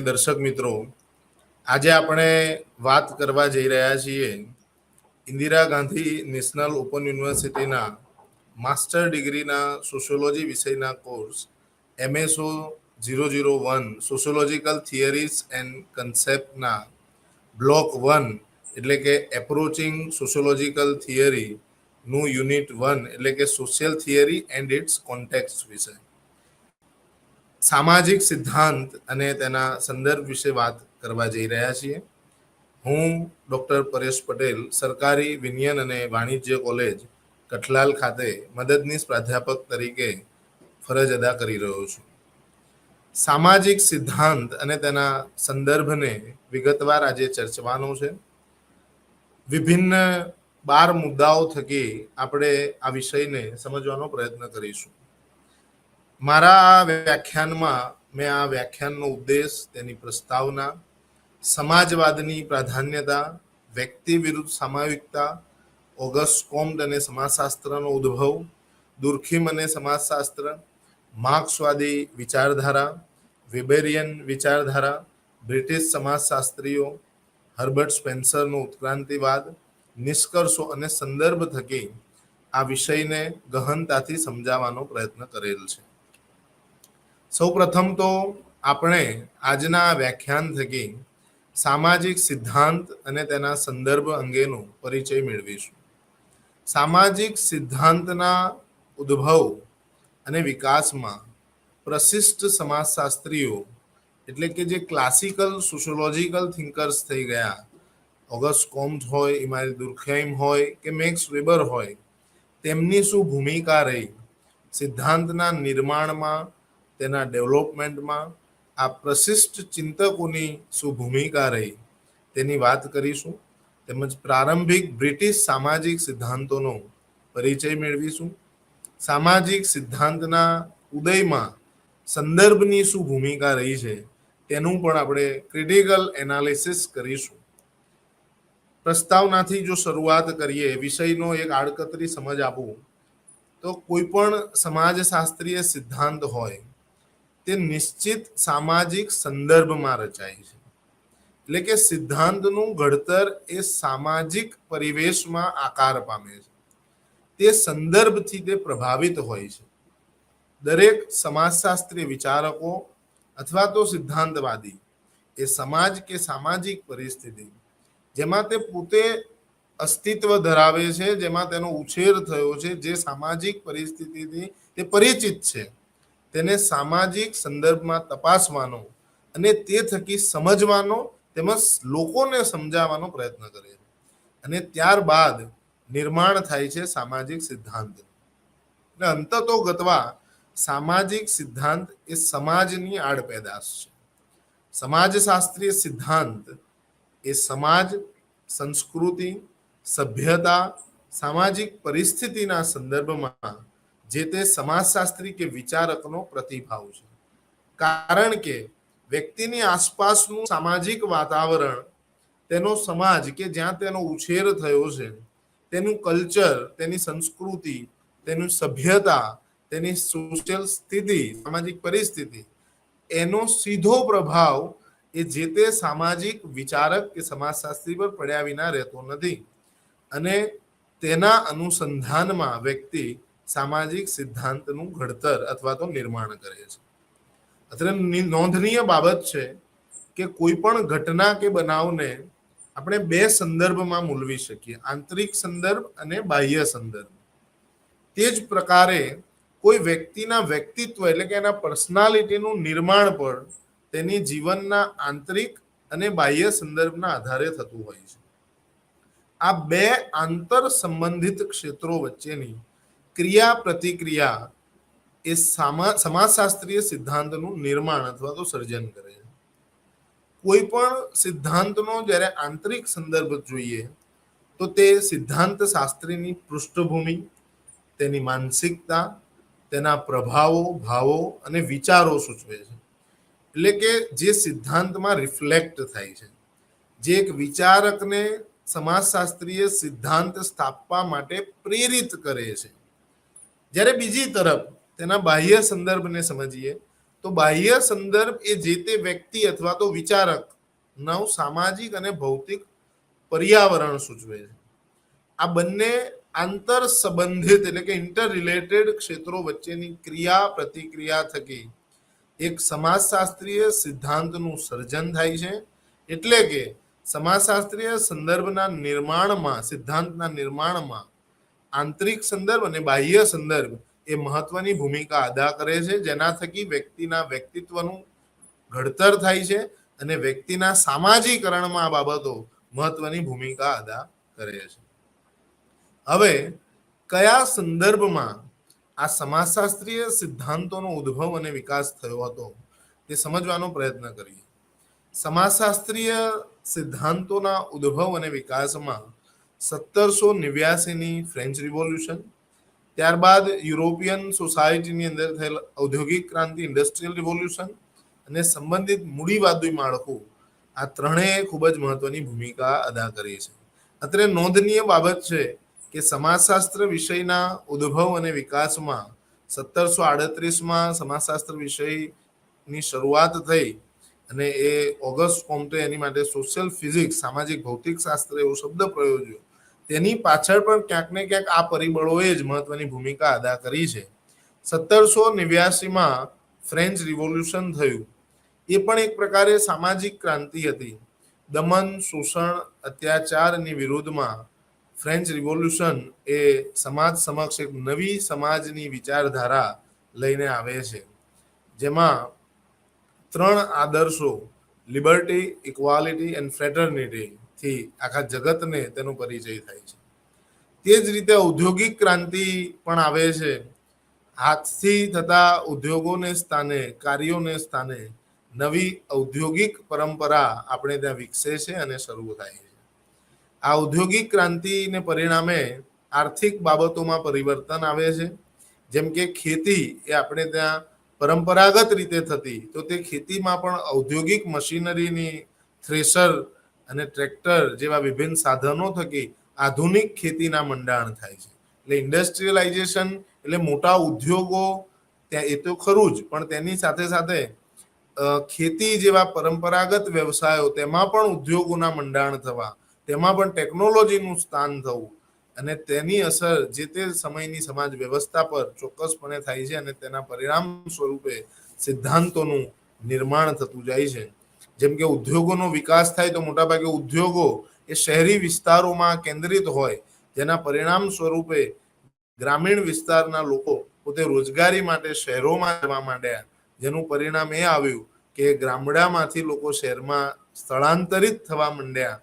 દર્શક મિત્રો, આજે આપણે વાત કરવા જઈ રહ્યા છીએ ઇન્દિરા ગાંધી નેશનલ ઓપન યુનિવર્સિટીના માસ્ટર ડિગ્રીના સોશિયોલોજી વિષયના course MSO 001 sociological theories and કન્સેપ્ટના બ્લોક 1 એટલે કે એપ્રોચિંગ સોશિયોલોજીકલ થિયરીનું યુનિટ 1 એટલે કે social theory and its context વિશે સામાજિક સિદ્ધાંત અને તેના સંદર્ભ વિશે વાત કરવા જઈ રહ્યા છીએ. હું ડૉક્ટર પરેશ પટેલ, સરકારી વિજ્ઞાન અને વાણિજ્ય કોલેજ કઠલાલ ખાતે મદદનીશ પ્રાધ્યાપક તરીકે ફરજ અદા કરી રહ્યો છું. સામાજિક સિદ્ધાંત અને તેના સંદર્ભને વિગતવાર આજે ચર્ચવાનો છે. વિભિન્ન 12 મુદ્દાઓ થકી આપણે આ વિષયને સમજવાનો પ્રયત્ન કરીશું. મારા આ વ્યાખ્યાનમાં મેં આ વ્યાખ્યાનનો ઉદ્દેશ, તેની પ્રસ્તાવના, સમાજવાદની પ્રાધાન્યતા, વ્યક્તિ વિરુદ્ધ સામાયિકતા, ઓગસ્ટ કોમ્ટ અને સમાજશાસ્ત્રનો ઉદ્ભવ, દુર્ખીમ અને સમાજશાસ્ત્ર, માર્ક્સવાદી વિચારધારા, વેબેરિયન વિચારધારા, બ્રિટિશ સમાજશાસ્ત્રીઓ, હર્બર્ટ સ્પેન્સરનો ઉત્ક્રાંતિવાદ, નિષ્કર્ષો અને સંદર્ભ થકી આ વિષયને ગહનતાથી સમજાવવાનો પ્રયત્ન કરેલ છે. સૌપ્રથમ તો આપણે આજના વ્યાખ્યાન થકી સામાજિક સિદ્ધાંત અને તેના સંદર્ભ અંગેનો પરિચય મેળવીશું. સામાજિક સિદ્ધાંતના ઉદ્ભવ અને વિકાસમાં પ્રશિષ્ટ સમાજશાસ્ત્રીઓ એટલે કે જે ક્લાસિકલ સોશિયોલોજીકલ થિંકર્સ થઈ ગયા, ઓગસ્ટ કોમ્ટ હોય, ઇમાનુએલ દુર્ખેઇમ હોય કે મેક્સ વેબર હોય, તેમની શું ભૂમિકા રહી સિદ્ધાંતના નિર્માણમાં, તેના ડેવલપમેન્ટમાં, આ પ્રશિષ્ટ ચિંતકોની શું ભૂમિકા રહી તેની વાત કરીશું. તેમજ પ્રારંભિક બ્રિટિશ સામાજિક સિદ્ધાંતોનો પરિચય મેળવીશું. સામાજિક સિદ્ધાંતના ઉદયમાં સંદર્ભની શું ભૂમિકા રહી છે તેનું પણ આપણે ક્રિટિકલ એનાલિસિસ કરીશું. પ્રસ્તાવનાથી જો શરૂઆત કરીએ, વિષયનો એક આડકતરી સમજ આપું તો કોઈ પણ સમાજશાસ્ત્રીય સિદ્ધાંત હોય તે નિશ્ચિત સામાજિક સંદર્ભમાં રચાય છે. એટલે કે સિદ્ધાંતનું ઘડતર એ સામાજિક પરિવેશમાં આકાર પામે છે. તે સંદર્ભથી તે પ્રભાવિત હોય છે. દરેક સમાજશાસ્ત્રીય વિચારકો અથવા તો સિદ્ધાંતવાદી એ સમાજ કે સામાજિક પરિસ્થિતિ જેમાં તે પોતે અસ્તિત્વ ધરાવે છે, જેમાં તેનો ઉછેર થયો છે, જે સામાજિક પરિસ્થિતિથી તે પરિચિત છે, તેને સામાજિક સંદર્ભમાં તપાસવાનો અને તે થકી સમજવાનો તેમજ લોકોને સમજાવવાનો પ્રયત્ન કરે છે. અને ત્યારબાદ નિર્માણ થાય છે સામાજિક સિદ્ધાંત. એટલે અંતતો ગતવા સામાજિક સિદ્ધાંત એ સમાજની આડપેદાશ છે. સમાજશાસ્ત્રીય સિદ્ધાંત એ સમાજ, સંસ્કૃતિ, સભ્યતા, સામાજિક પરિસ્થિતિના સંદર્ભમાં જે તે સમાજશાસ્ત્રી કે વિચારકનો પ્રતિભાવ છે. કારણ કે વ્યક્તિની આસપાસનું સામાજિક વાતાવરણ, તેનો સમાજ કે જ્યાં તેનો ઉછેર થયો છે, તેનું કલ્ચર, તેની સંસ્કૃતિ, તેની સભ્યતા, તેની સોશિયલ સ્થિતિ, સામાજિક પરિસ્થિતિ, એનો સીધો પ્રભાવ એ જે તે સામાજિક વિચારક કે સમાજશાસ્ત્રી પર પડ્યા વિના રહેતો નથી. અને તેના અનુસંધાનમાં વ્યક્તિ સામાજિક સિદ્ધાંતનું ઘડતર અથવા તો નિર્માણ કરે છે. અત્યારે નોંધનીય બાબત છે કે કોઈ પણ ઘટના કે બનાવને આપણે બે સંદર્ભમાં મૂલવી શકીએ, આંતરિક સંદર્ભ અને બાહ્ય સંદર્ભ. તે જ પ્રકારે કોઈ વ્યક્તિના વ્યક્તિત્વ એટલે કે એના પર્સનાલિટીનું નિર્માણ પણ તેની જીવનના આંતરિક અને બાહ્ય સંદર્ભના આધારે થતું હોય છે. આ બે આંતર સંબંધિત ક્ષેત્રો વચ્ચેની ક્રિયા પ્રતિક્રિયા એ સમાજશાસ્ત્રીય સિદ્ધાંતનું નિર્માણ અથવા તો સર્જન કરે છે. કોઈ પણ સિદ્ધાંતનો જ્યારે આંતરિક સંદર્ભ જોઈએ તો તે સિદ્ધાંત શાસ્ત્રીની પૃષ્ઠભૂમિ, તેની માનસિકતા, તેના પ્રભાવો, ભાવો અને વિચારો સૂચવે છે. એટલે કે જે સિદ્ધાંતમાં રિફ્લેક્ટ થાય છે, જે એક વિચારકને સમાજશાસ્ત્રીય સિદ્ધાંત સ્થાપવા માટે પ્રેરિત કરે છે. જ્યારે બીજી તરફ તેના બાહ્ય સંદર્ભને સમજીએ તો બાહ્ય સંદર્ભ એ જે તે વ્યક્તિ અથવા તો વિચારક નવ સામાજિક અને ભૌતિક પર્યાવરણ સૂચવે છે. આ બંને આંતર સંબંધિત એટલે કે ઇન્ટર રિલેટેડ ક્ષેત્રો વચ્ચેની ક્રિયા પ્રતિક્રિયા થકી એક સમાજશાસ્ત્રીય સિદ્ધાંતનું સર્જન થાય છે. એટલે કે સમાજશાસ્ત્રીય સંદર્ભના નિર્માણમાં, સિદ્ધાંતના નિર્માણમાં આંતરિક સંદર્ભ અને બાહ્ય સંદર્ભ એ મહત્વની ભૂમિકા અદા કરે છે, જેના થકી વ્યક્તિના વ્યક્તિત્વનું ઘડતર થાય છે અને વ્યક્તિના સામાજિકરણમાં આ બાબતો મહત્વની ભૂમિકા અદા કરે છે. હવે કયા સંદર્ભમાં આ સમાજશાસ્ત્રીય સિદ્ધાંતોનો ઉદ્ભવ અને વિકાસ થયો હતો તે સમજવાનો પ્રયત્ન કરીએ. સમાજશાસ્ત્રીય સિદ્ધાંતોના ઉદ્ભવ અને વિકાસમાં 1789ની ફ્રેન્ચ રિવોલ્યુશન, ત્યારબાદ યુરોપિયન સોસાયટીની અંદર થયેલ ઔદ્યોગિક ક્રાંતિ ઇન્ડસ્ટ્રીયલ રિવોલ્યુશન અને સંબંધિત મૂડીવાદી માળખું, આ ત્રણેય ખૂબ જ મહત્વની ભૂમિકા અદા કરી છે. અત્રે નોંધનીય બાબત છે કે સમાજશાસ્ત્ર વિષયના ઉદ્ભવ અને વિકાસમાં 1738માં સમાજશાસ્ત્ર વિષયની શરૂઆત થઈ અને એ ઓગસ્ટ કોમ્ટે એની માટે સોશિયલ ફિઝિક્સ, સામાજિક ભૌતિક શાસ્ત્ર એવો શબ્દ પ્રયોજ્યો. તેની પાછળ પણ ક્યાંક ને ક્યાંક આ પરિબળોએ જ મહત્વની ભૂમિકા અદા કરી છે. 1789માં ફ્રેન્ચ રિવોલ્યુશન થયું. એ પણ એક પ્રકારે સામાજિક ક્રાંતિ હતી. દમન, શોષણ, અત્યાચારની વિરુદ્ધમાં ફ્રેન્ચ રિવોલ્યુશન એ સમાજ સમક્ષ એક નવી સમાજની વિચારધારા લઈને આવે છે, જેમાં ત્રણ આદર્શો લિબર્ટી, ઇક્વાલિટી એન્ડ ફ્રેટર્નિટી થી આખા જગતને તેનો પરિચય થાય છે. તે જ રીતે ઔદ્યોગિક ક્રાંતિ પણ આવે છે. હાથથી થતા ઉદ્યોગોને સ્થાને, કાર્યોને સ્થાને નવી ઔદ્યોગિક પરંપરા આપણે ત્યાં વિકસે છે અને શરૂ થાય છે. આ ઔદ્યોગિક ક્રાંતિને પરિણામે આર્થિક બાબતોમાં પરિવર્તન આવે છે. જેમ કે ખેતી એ આપણે ત્યાં પરંપરાગત રીતે થતી, તો તે ખેતીમાં પણ ઔદ્યોગિક મશીનરીની, થ્રેશર અને ટ્રેક્ટર જેવા વિભિન્ન સાધનો થકી આધુનિક ખેતીના મંડાણ થાય છે. એટલે ઇન્ડસ્ટ્રીયલાઇઝેશન એટલે મોટા ઉદ્યોગો ત્યાં એ તો ખરું જ, પણ તેની સાથે સાથે ખેતી જેવા પરંપરાગત વ્યવસાયો તેમાં પણ ઉદ્યોગોના મંડાણ થવા, તેમાં પણ ટેકનોલોજીનું સ્થાન થવું અને તેની અસર જે તે સમયની સમાજ વ્યવસ્થા પર ચોક્કસપણે થાય છે અને તેના પરિણામ સ્વરૂપે સિદ્ધાંતોનું નિર્માણ થતું જાય છે. જેમ કે ઉદ્યોગોનો વિકાસ થાય તો મોટાભાગે ઉદ્યોગો એ શહેરી વિસ્તારોમાં કેન્દ્રિત હોય, જેના પરિણામ સ્વરૂપે ગ્રામીણ વિસ્તારના લોકો પોતે રોજગારી માટે શહેરોમાં જવા માંડ્યા, જેનું પરિણામ એ આવ્યું કે ગામડામાંથી લોકો શહેરમાં સ્થળાંતરિત થવા માંડ્યા,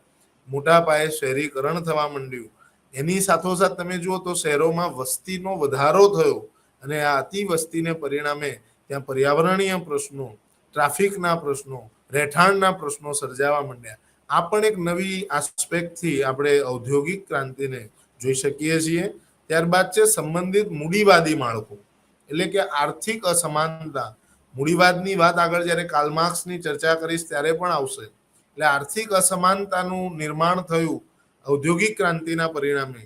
મોટા પાયે શહેરીકરણ થવા માંડ્યું. એની સાથોસાથ તમે જુઓ તો શહેરોમાં વસ્તીનો વધારો થયો અને આ અતિ વસ્તીને પરિણામે ત્યાં પર્યાવરણીય પ્રશ્નો, ટ્રાફિકના પ્રશ્નો, રહેઠાણના પ્રશ્નો સર્જાવા માંડ્યા. આ પણ એક નવી આસ્પેક્ટથી આપણે ઔદ્યોગિક ક્રાંતિને જોઈ શકીએ છીએ. ત્યારબાદ છે સંબંધિત મૂડીવાદી માળખું, એટલે કે આર્થિક અસમાનતા. મૂડીવાદની વાત આગળ જ્યારે કાર્લ માર્ક્સની ચર્ચા કરીશ ત્યારે પણ આવશે. એટલે આર્થિક અસમાનતાનું નિર્માણ થયું ઔદ્યોગિક ક્રાંતિના પરિણામે,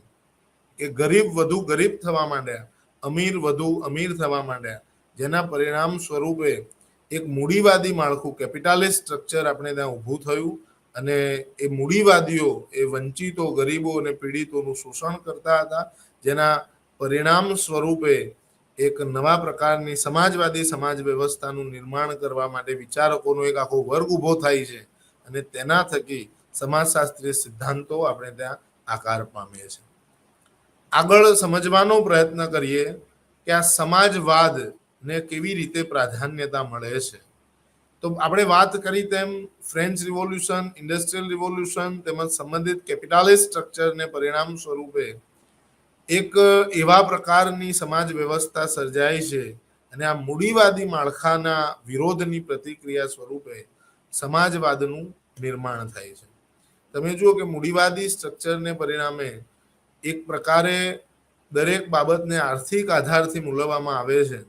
કે ગરીબ વધુ ગરીબ થવા માંડ્યા, અમીર વધુ અમીર થવા માંડ્યા, જેના પરિણામ સ્વરૂપે એક મૂડીવાદી માળખું, કેપિટાલિસ્ટ સ્ટ્રક્ચર આપણે ત્યાં ઊભું થયું અને એ મૂડીવાદીઓ એ વંચિતો, ગરીબો અને પીડિતોનું શોષણ કરતા હતા, જેના પરિણામ સ્વરૂપે એક નવા પ્રકારની સમાજવાદી સમાજ વ્યવસ્થાનું નિર્માણ કરવા માટે વિચારકોનો એક આખો વર્ગ ઊભો થાય છે અને તેના થકી સમાજશાસ્ત્રીય સિદ્ધાંતો આપણે ત્યાં આકાર પામે છે. આગળ સમજવાનો પ્રયત્ન કરીએ કે આ સમાજવાદને કેવી રીતે પ્રાધાન્યતા મળે છે. તો આપણે વાત કરી તેમ ફ્રેન્ચ રિવોલ્યુશન, ઇન્ડસ્ટ્રીયલ રિવોલ્યુશન તેમજ સંબંધિત કેપિટાલિસ્ટ સ્ટ્રક્ચરને પરિણામ સ્વરૂપે એક એવા પ્રકારની સમાજ વ્યવસ્થા સર્જાય છે અને આ મૂડીવાદી માળખાના વિરોધની પ્રતિક્રિયા સ્વરૂપે સમાજવાદનું નિર્માણ થાય છે. તમે જુઓ કે મૂડીવાદી સ્ટ્રક્ચરને પરિણામે એક પ્રકારે દરેક બાબતને આર્થિક આધારથી મૂલવવામાં આવે છે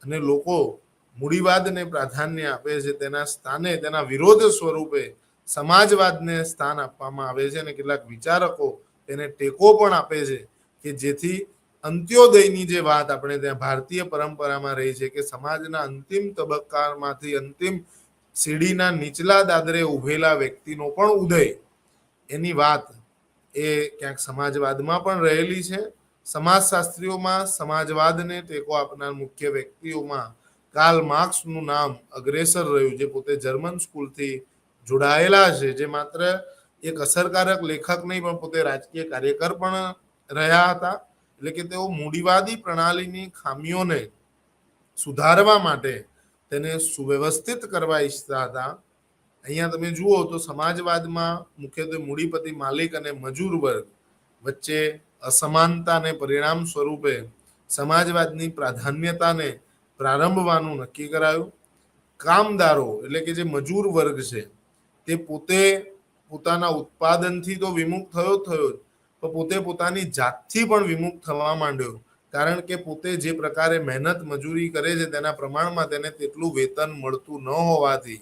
અને લોકો મૂડીવાદને પ્રાધાન્ય આપે છે. તેના સ્થાને તેના વિરોધ સ્વરૂપે સમાજવાદને સ્થાન આપવામાં આવે છે અને કેટલાક વિચારકો તેને ટેકો પણ આપે છે કે જેથી અંત્યોદયની જે વાત આપણે ત્યાં ભારતીય પરંપરામાં રહી છે કે સમાજના અંતિમ તબક્કામાંથી અંતિમ સીડીના નીચલા દાદરે ઉભેલા વ્યક્તિનો પણ ઉદય, એની વાત એ ક્યાંક સમાજવાદમાં પણ રહેલી છે. સમાજશાસ્ત્રીઓમાં સમાજવાદને ટેકો આપનાર મુખ્ય વ્યક્તિઓમાં કાર્લ માર્ક્સનું નામ અગ્રેસર રહ્યું, જે પોતે જર્મન સ્કૂલથી જોડાયેલા છે, જે માત્ર એક અસરકારક લેખક નહીં પણ પોતે રાજકીય કાર્યકર પણ રહ્યા હતા. એટલે કે તેઓ મૂડીવાદી પ્રણાલીની ખામીઓને સુધારવા માટે તેને સુવ્યવસ્થિત કરવા ઈચ્છતા હતા. અહીંયા તમે જુઓ તો સમાજવાદમાં મુખ્યત્વે મૂડીપતિ માલિક અને મજૂર વર્ગ વચ્ચે અસમાનતાને પરિણામ સ્વરૂપે સમાજવાદની પ્રાધાન્યતાને પ્રારંભવાનું નક્કી કરાયું. કામદારો એટલે કે જે મજૂર વર્ગ છે તે પોતે પોતાના ઉત્પાદનથી તો વિમુખ થયો તો પોતે પોતાની જાતથી પણ વિમુખ થવા માંડ્યો, કારણ કે પોતે જે પ્રકારે મહેનત મજૂરી કરે છે તેના પ્રમાણમાં તેને તેટલું વેતન મળતું ન હોવાથી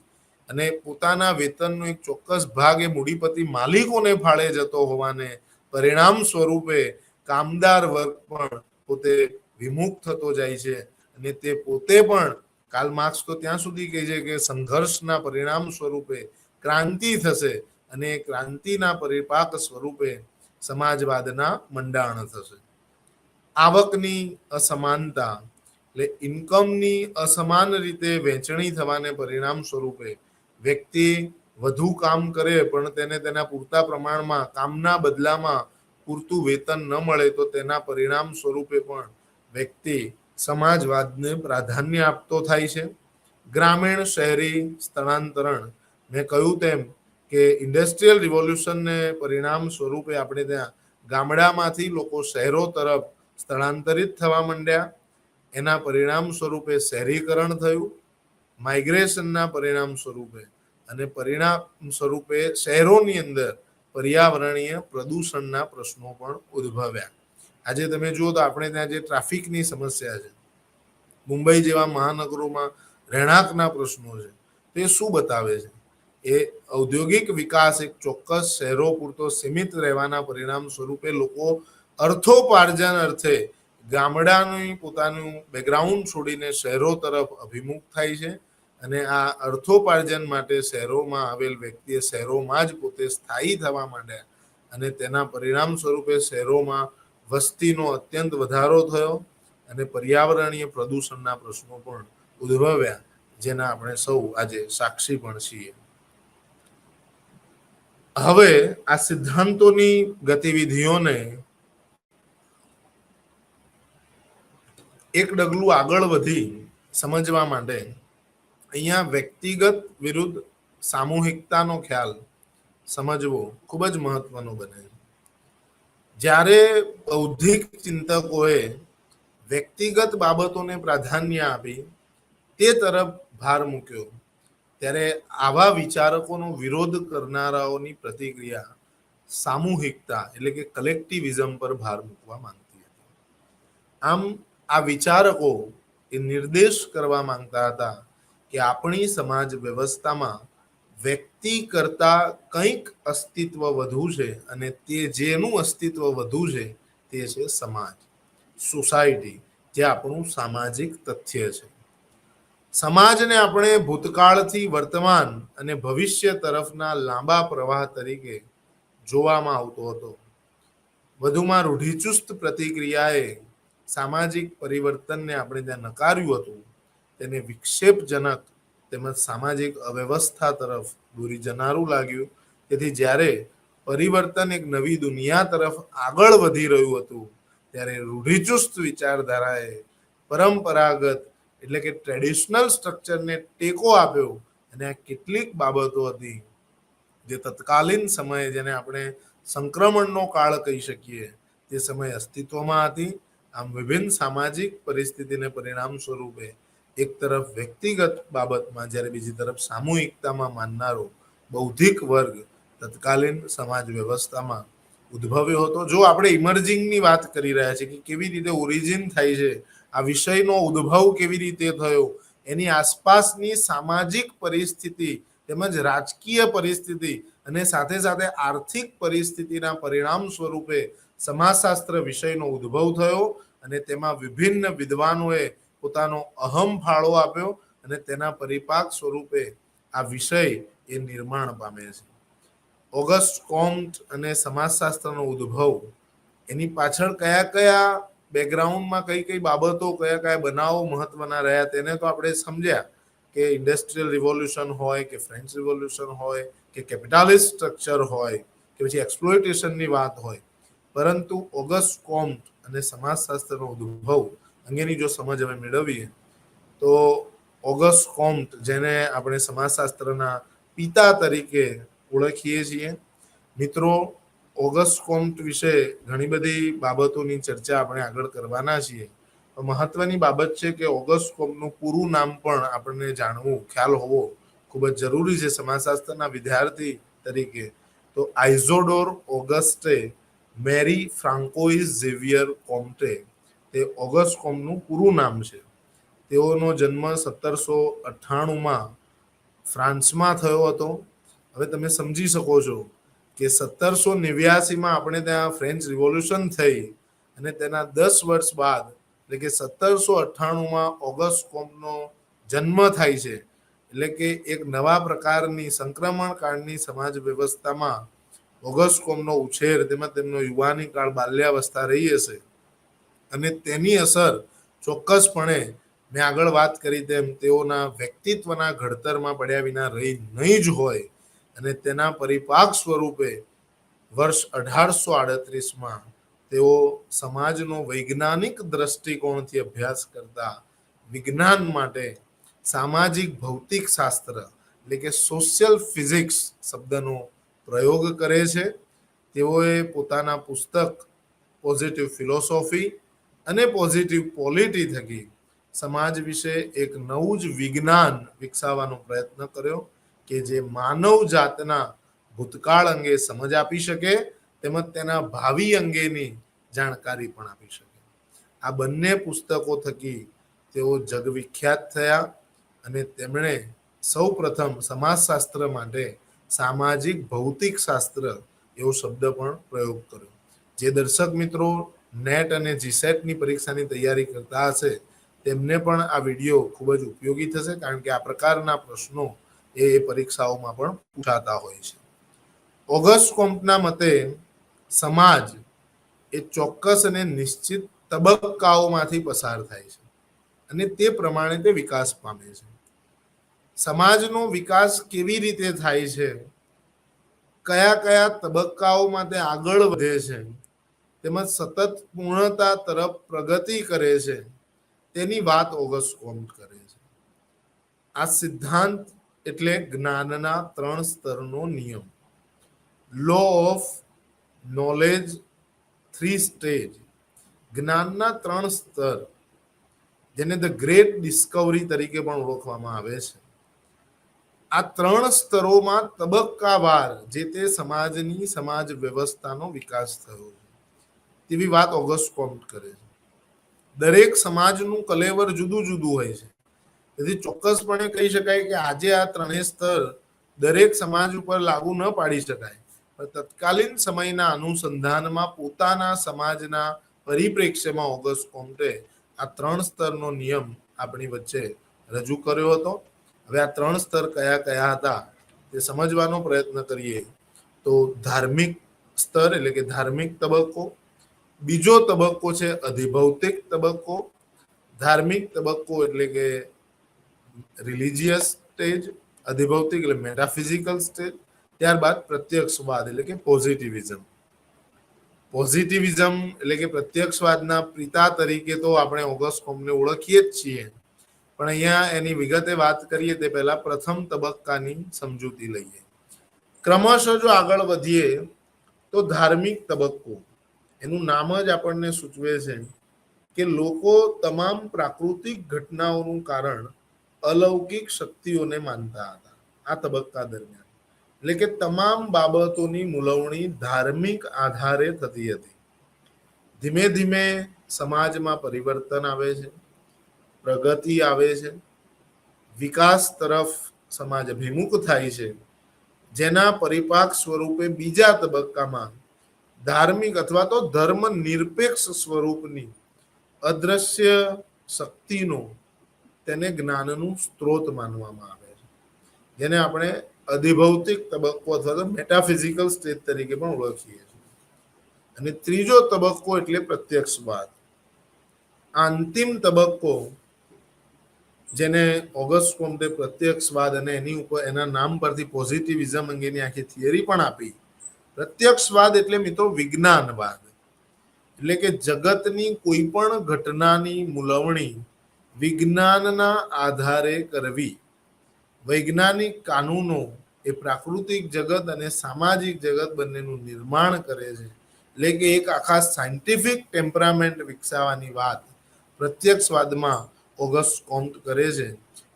અને પોતાના વેતનનો એક ચોક્કસ ભાગ એ મૂડીપતિ માલિકોને ફાળે જતો હોવાને પરિણામ સ્વરૂપે કામદાર વર્ગ પણ પોતે વિમુખ થતો જાય છે. અને તે પોતે પણ કાર્લ માર્ક્સ તો ત્યાં સુધી કહે છે કે સંઘર્ષના પરિણામ સ્વરૂપે ક્રાંતિ થશે અને ક્રાંતિના પરિપાક સ્વરૂપે સમાજવાદના મંડાણ થશે. આવકની અસમાનતા એટલે ઇન્કમની અસમાન રીતે વહેંચણી થવાને પરિણામ સ્વરૂપે વ્યક્તિ વધુ કામ કરે પણ તેને તેના પૂરતા પ્રમાણમાં કામના બદલામાં પૂરતું વેતન ન મળે તો તેના પરિણામ સ્વરૂપે પણ વ્યક્તિ સમાજવાદને પ્રાધાન્ય આપતો થાય છે. ગ્રામીણ શહેરી સ્થળાંતરણ, મેં કહ્યું તેમ કે ઇન્ડસ્ટ્રીયલ રિવોલ્યુશનને પરિણામ સ્વરૂપે આપણે ત્યાં ગામડામાંથી લોકો શહેરો તરફ સ્થળાંતરિત થવા માંડ્યા. એના પરિણામ સ્વરૂપે શહેરીકરણ થયું. માઇગ્રેશનના પરિણામ સ્વરૂપે અને પરિણામ સ્વરૂપે શહેરોની અંદર પર્યાવરણીય પ્રદૂષણના પ્રશ્નો પણ ઉદ્ભવ્યા. આજે તમે જુઓ તો આપણે ત્યાં જે ટ્રાફિકની સમસ્યા છે, મુંબઈ જેવા મહાનગરોમાં રહેણાંકના પ્રશ્નો છે, તે શું બતાવે છે? એ ઔદ્યોગિક વિકાસ એક ચોક્કસ શહેરો પૂરતો સીમિત રહેવાના પરિણામ સ્વરૂપે લોકો અર્થોપાર્જન અર્થે ગામડાનું પોતાનું બેકગ્રાઉન્ડ છોડીને શહેરો તરફ અભિમુખ થાય છે. અને આ અર્થોપાર્જન માટે શહેરોમાં આવેલ વ્યક્તિએ શહેરોમાં જ પોતે સ્થાયી થવા માંડ્યા અને તેના પરિણામ સ્વરૂપે શહેરોમાં વસ્તીનો અત્યંત વધારો થયો અને પર્યાવરણીય પ્રદૂષણના પ્રશ્નો પણ ઉદ્ભવ્યા, જેના આપણે સૌ આજે સાક્ષી પણ છીએ. હવે આ સિદ્ધાંતોની ગતિવિધિઓને એક ડગલું આગળ વધી સમજવા માટે અહીંયા વ્યક્તિગત વિરુદ્ધ સામૂહિકતાનો ખ્યાલ સમજવો ખૂબ જ મહત્વનો બને. જ્યારે બૌદ્ધિક ચિંતકોએ વ્યક્તિગત બાબતોને પ્રાધાન્ય આપી તે તરફ ભાર મૂક્યો, ત્યારે આવા વિચારકોનો વિરોધ કરનારાઓની પ્રતિક્રિયા સામૂહિકતા એટલે કે કલેક્ટિવિઝમ પર ભાર મૂકવા માંગતી હતી. આમ આ વિચારકો એ નિર્દેશ કરવા માંગતા હતા કે આપણી સમાજ વ્યવસ્થામાં વ્યક્તિ કરતા કંઈક અસ્તિત્વ વધુ છે અને તે જેનું અસ્તિત્વ વધુ છે તે છે સમાજ, સોસાયટી, જે આપણું સામાજિક તથ્ય છે. સમાજને આપણે ભૂતકાળથી વર્તમાન અને ભવિષ્ય તરફના લાંબા પ્રવાહ તરીકે જોવામાં આવતો હતો. વધુમાં રૂઢિચુસ્ત પ્રતિક્રિયાએ સામાજિક પરિવર્તનને આપણે ત્યાં નકાર્યું હતું, તેને વિક્ષેપજનક તેમજ સામાજિક અવ્યવસ્થા તરફ દોરી જનારું લાગ્યું. તેથી જ્યારે પરિવર્તન એક નવી દુનિયા તરફ આગળ વધી રહ્યું હતું ત્યારે રૂઢિચુસ્ત વિચારધારાએ પરંપરાગત એટલે કે ટ્રેડિશનલ સ્ટ્રક્ચરને ટેકો આપ્યો અને આ કેટલીક બાબતો હતી જે તત્કાલીન સમયે, જેને આપણે સંક્રમણનો કાળ કહી શકીએ, તે સમય અસ્તિત્વમાં હતી. આમ વિભિન્ન સામાજિક પરિસ્થિતિને પરિણામ સ્વરૂપે એક તરફ વ્યક્તિગત બાબતમાં જ્યારે બીજી તરફ સામૂહિકતામાં માનનારો બૌદ્ધિક વર્ગ તત્કાલીન સમાજ વ્યવસ્થામાં ઉદ્ભવ્યો હતો. જો આપણે ઇમર્જિંગની વાત કરી રહ્યા છીએ કે કેવી રીતે ઓરિજિન થાય છે, આ વિષયનો ઉદ્ભવ કેવી રીતે થયો, એની આસપાસની સામાજિક પરિસ્થિતિ તેમજ રાજકીય પરિસ્થિતિ અને સાથે સાથે આર્થિક પરિસ્થિતિના પરિણામ સ્વરૂપે સમાજશાસ્ત્ર વિષયનો ઉદ્ભવ થયો અને તેમાં વિભિન્ન વિદ્વાનોએ પોતાનો અહમ ફાળો આપ્યો અને તેના પરિપાક સ્વરૂપે આ વિષય એ નિર્માણ પામે છે. ઓગસ્ટ કોમ્ટ અને સમાજશાસ્ત્રનો ઉદ્ભવ એની પાછળ કયા કયા બેકગ્રાઉન્ડમાં કઈ કઈ બાબતો કયા કયા બનાવો મહત્વના રહ્યા તેને તો આપણે સમજ્યા કે ઇન્ડસ્ટ્રીયલ રિવોલ્યુશન હોય કે ફ્રેન્ચ રિવોલ્યુશન હોય કે કેપિટાલિસ્ટ સ્ટ્રક્ચર હોય કે પછી એક્સપ્લોઇટેશનની વાત હોય, પરંતુ ઓગસ્ટ કોમ્ટ અને સમાજશાસ્ત્રનો ઉદ્ભવ અંગેની જો સમજ અમે મેળવીએ તો ઓગસ્ટ કોમ્ટ, જેને આપણે સમાજશાસ્ત્રના પિતા તરીકે ઓળખીએ છીએ, મિત્રો ઓગસ્ટ કોમ્ટ વિશે ઘણી બધી બાબતોની ચર્ચા આપણે આગળ કરવાના છીએ. મહત્વની બાબત છે કે ઓગસ્ટ કોમ્ટનું પૂરું નામ પણ આપણને જાણવું, ખ્યાલ હોવો ખૂબ જ જરૂરી છે સમાજશાસ્ત્રના વિદ્યાર્થી તરીકે. તો આઇઝોડોર ઓગસ્ટે મેરી ફ્રાન્કોઇસ ઝેવિયર કોમ્ટે, તે ઓગસ્ટ કોમ્ટનું પૂરું નામ છે. તેઓનો જન્મ 1798માં ફ્રાન્સમાં થયો હતો. હવે તમે સમજી શકો છો કે 1789માં આપણે ત્યાં ફ્રેન્ચ રિવોલ્યુશન થઈ અને તેના 10 વર્ષ બાદ એટલે કે 1798માં ઓગસ્ટ કોમ્ટનો જન્મ થાય છે. એટલે કે એક નવા પ્રકારની સંક્રમણ કાળની સમાજ વ્યવસ્થામાં ઓગસ્ટ કોમ્ટનો ઉછેર, તેમાં તેમનો યુવાની કાળ, બાલ્યાવસ્થા રહી હશે અને તેની અસર ચોક્કસપણે મેં આગળ વાત કરી તેમ તેઓના વ્યક્તિત્વના ઘડતરમાં પડ્યા વિના રહી નહીં જ હોય. અને તેના પરિપાક સ્વરૂપે વર્ષ 1838માં તેઓ સમાજનો વૈજ્ઞાનિક દ્રષ્ટિકોણથી અભ્યાસ કરતા વિજ્ઞાન માટે સામાજિક ભૌતિક શાસ્ત્ર એટલે કે સોશિયલ ફિઝિક્સ શબ્દનો પ્રયોગ કરે છે. તેઓએ પોતાના પુસ્તક પોઝિટિવ ફિલોસોફી અને પોઝિટિવ પોલિટી થકી સમાજ વિશે એક નવું જ વિજ્ઞાન વિકસાવવાનો પ્રયત્ન કર્યો કે જે માનવ જાતના ભૂતકાળ અંગે સમજ આપી શકે તેમજ તેના ભાવિ અંગેની જાણકારી પણ આપી શકે. આ બંને પુસ્તકો થકી તેઓ જગવિખ્યાત થયા અને તેમણે સૌ પ્રથમ સમાજશાસ્ત્ર માટે સામાજિક ભૌતિક શાસ્ત્ર એવો શબ્દ પણ પ્રયોગ કર્યો. જે દર્શક મિત્રો નેટ અને જીસેટની પરીક્ષાની તૈયારી કરતા હશે તેમને પણ આ વિડીયો ખૂબ જ ઉપયોગી થશે, કારણ કે આ પ્રકારના પ્રશ્નો એ પરીક્ષાઓમાં પણ પૂછાતા હોય છે. ઓગસ્ટ કોમ્ટના મતે સમાજ એ ચોક્કસ અને નિશ્ચિત તબક્કાઓમાંથી પસાર થાય છે અને તે પ્રમાણે તે વિકાસ પામે છે. સમાજનો વિકાસ કેવી રીતે થાય છે, કયા કયા તબક્કાઓમાં તે આગળ વધે છે, તેમજ સતત પૂર્ણતા તરફ પ્રગતિ કરે છે, તેની વાત ઓગસ્ટ કોમ્ટ કરે છે. આ સિદ્ધાંત એટલે જ્ઞાનના 3 સ્તરનો નિયમ, લો ઓફ નોલેજ 3 સ્ટેજ, જ્ઞાનના 3 સ્તર, જેને ધ ગ્રેટ ડિસ્કવરી તરીકે પણ ઓળખવામાં આવે છે. આ 3 સ્તરોમાં તબક્કાવાર જે તે સમાજની સમાજ વ્યવસ્થાનો વિકાસ થયો છે તેવી વાત ઓગસ્ટ કોમ્ટ કરે છે. દરેક સમાજનું કલેવર જુદું જુદું હોય છે, તેથી ચોક્કસપણે કહી શકાય કે આજે આ 3 સ્તર દરેક સમાજ ઉપર લાગુ ન પાડી શકાય, પણ તત્કાલીન સમયના અનુસંધાનમાં પોતાના સમાજના પરિપ્રેક્ષ્યમાં ઓગસ્ટ કોમ્ટે આ 3 સ્તરનો નિયમ આપણી વચ્ચે રજૂ કર્યો હતો. હવે આ 3 સ્તર કયા કયા હતા તે સમજવાનો પ્રયત્ન કરીએ તો ધાર્મિક સ્તર એટલે કે ધાર્મિક તબક્કો, બીજો તબક્કો છે અધિભૌતિક તબક્કો, ધાર્મિક તબક્કો એટલે કે રિલિજિયસ સ્ટેજ, અધિભૌતિક એટલે મેટાફિઝિકલ સ્ટેજ, ત્યારબાદ પ્રત્યક્ષવાદ એટલે કે પોઝિટિવિઝમ. પોઝિટિવિઝમ એટલે કે પ્રત્યક્ષવાદના પિતા તરીકે તો આપણે ઓગસ્ટ કોમ્ટને ઓળખીએ જ છીએ, પણ અહીંયા એની વિગતે વાત કરીએ તે પહેલા પ્રથમ તબક્કાની સમજૂતી લઈએ. ક્રમશઃ જો આગળ વધીએ તો ધાર્મિક તબક્કો, એનું નામ જ આપણને સૂચવે છે કે લોકો તમામ પ્રાકૃતિક ઘટનાઓનું કારણ અલૌકિક શક્તિઓને માનતા હતા. આ તબક્કા દરમિયાન એટલે કે તમામ બાબતોની મૂલવણી ધાર્મિક આધારે થતી હતી. ધીમે ધીમે સમાજમાં પરિવર્તન આવે છે, પ્રગતિ આવે છે, વિકાસ તરફ સમાજ અભિમુખ થાય છે, જેના પરિપાક સ્વરૂપે બીજા તબક્કામાં ધાર્મિક અથવા તો ધર્મ નિરપેક્ષ સ્વરૂપની અદ્રશ્ય શક્તિનો તેને જ્ઞાનનું સ્ત્રોત માનવામાં આવે છે, જેને આપણે અધિભૌતિક તબક્કો અથવા તો મેટાફિઝિકલ સ્ટેજ તરીકે પણ ઓળખીએ છીએ. અને ત્રીજો તબક્કો એટલે પ્રત્યક્ષવાદ. આ અંતિમ તબક્કો, જેને ઓગસ્ટ કોમ્ટે પ્રત્યક્ષવાદ અને એની ઉપર એના નામ પરથી પોઝિટિવિઝમ અંગેની આખી થિયરી પણ આપી. પ્રત્યક્ષવાદ એટલે મિત્રો વિજ્ઞાનવાદ, એટલે કે જગતની કોઈ પણ ઘટનાની મૂલવણી વિજ્ઞાનના આધારે કરવી. વૈજ્ઞાનિક કાનૂનો એ પ્રાકૃતિક જગત અને સામાજિક જગત બંનેનું નિર્માણ કરે છે. એટલે કે એક આખા સાયન્ટિફિક ટેમ્પરામેન્ટ વિકસાવવાની વાત પ્રત્યક્ષવાદમાં ઓગસ્ટ કોમ્ટ કરે છે,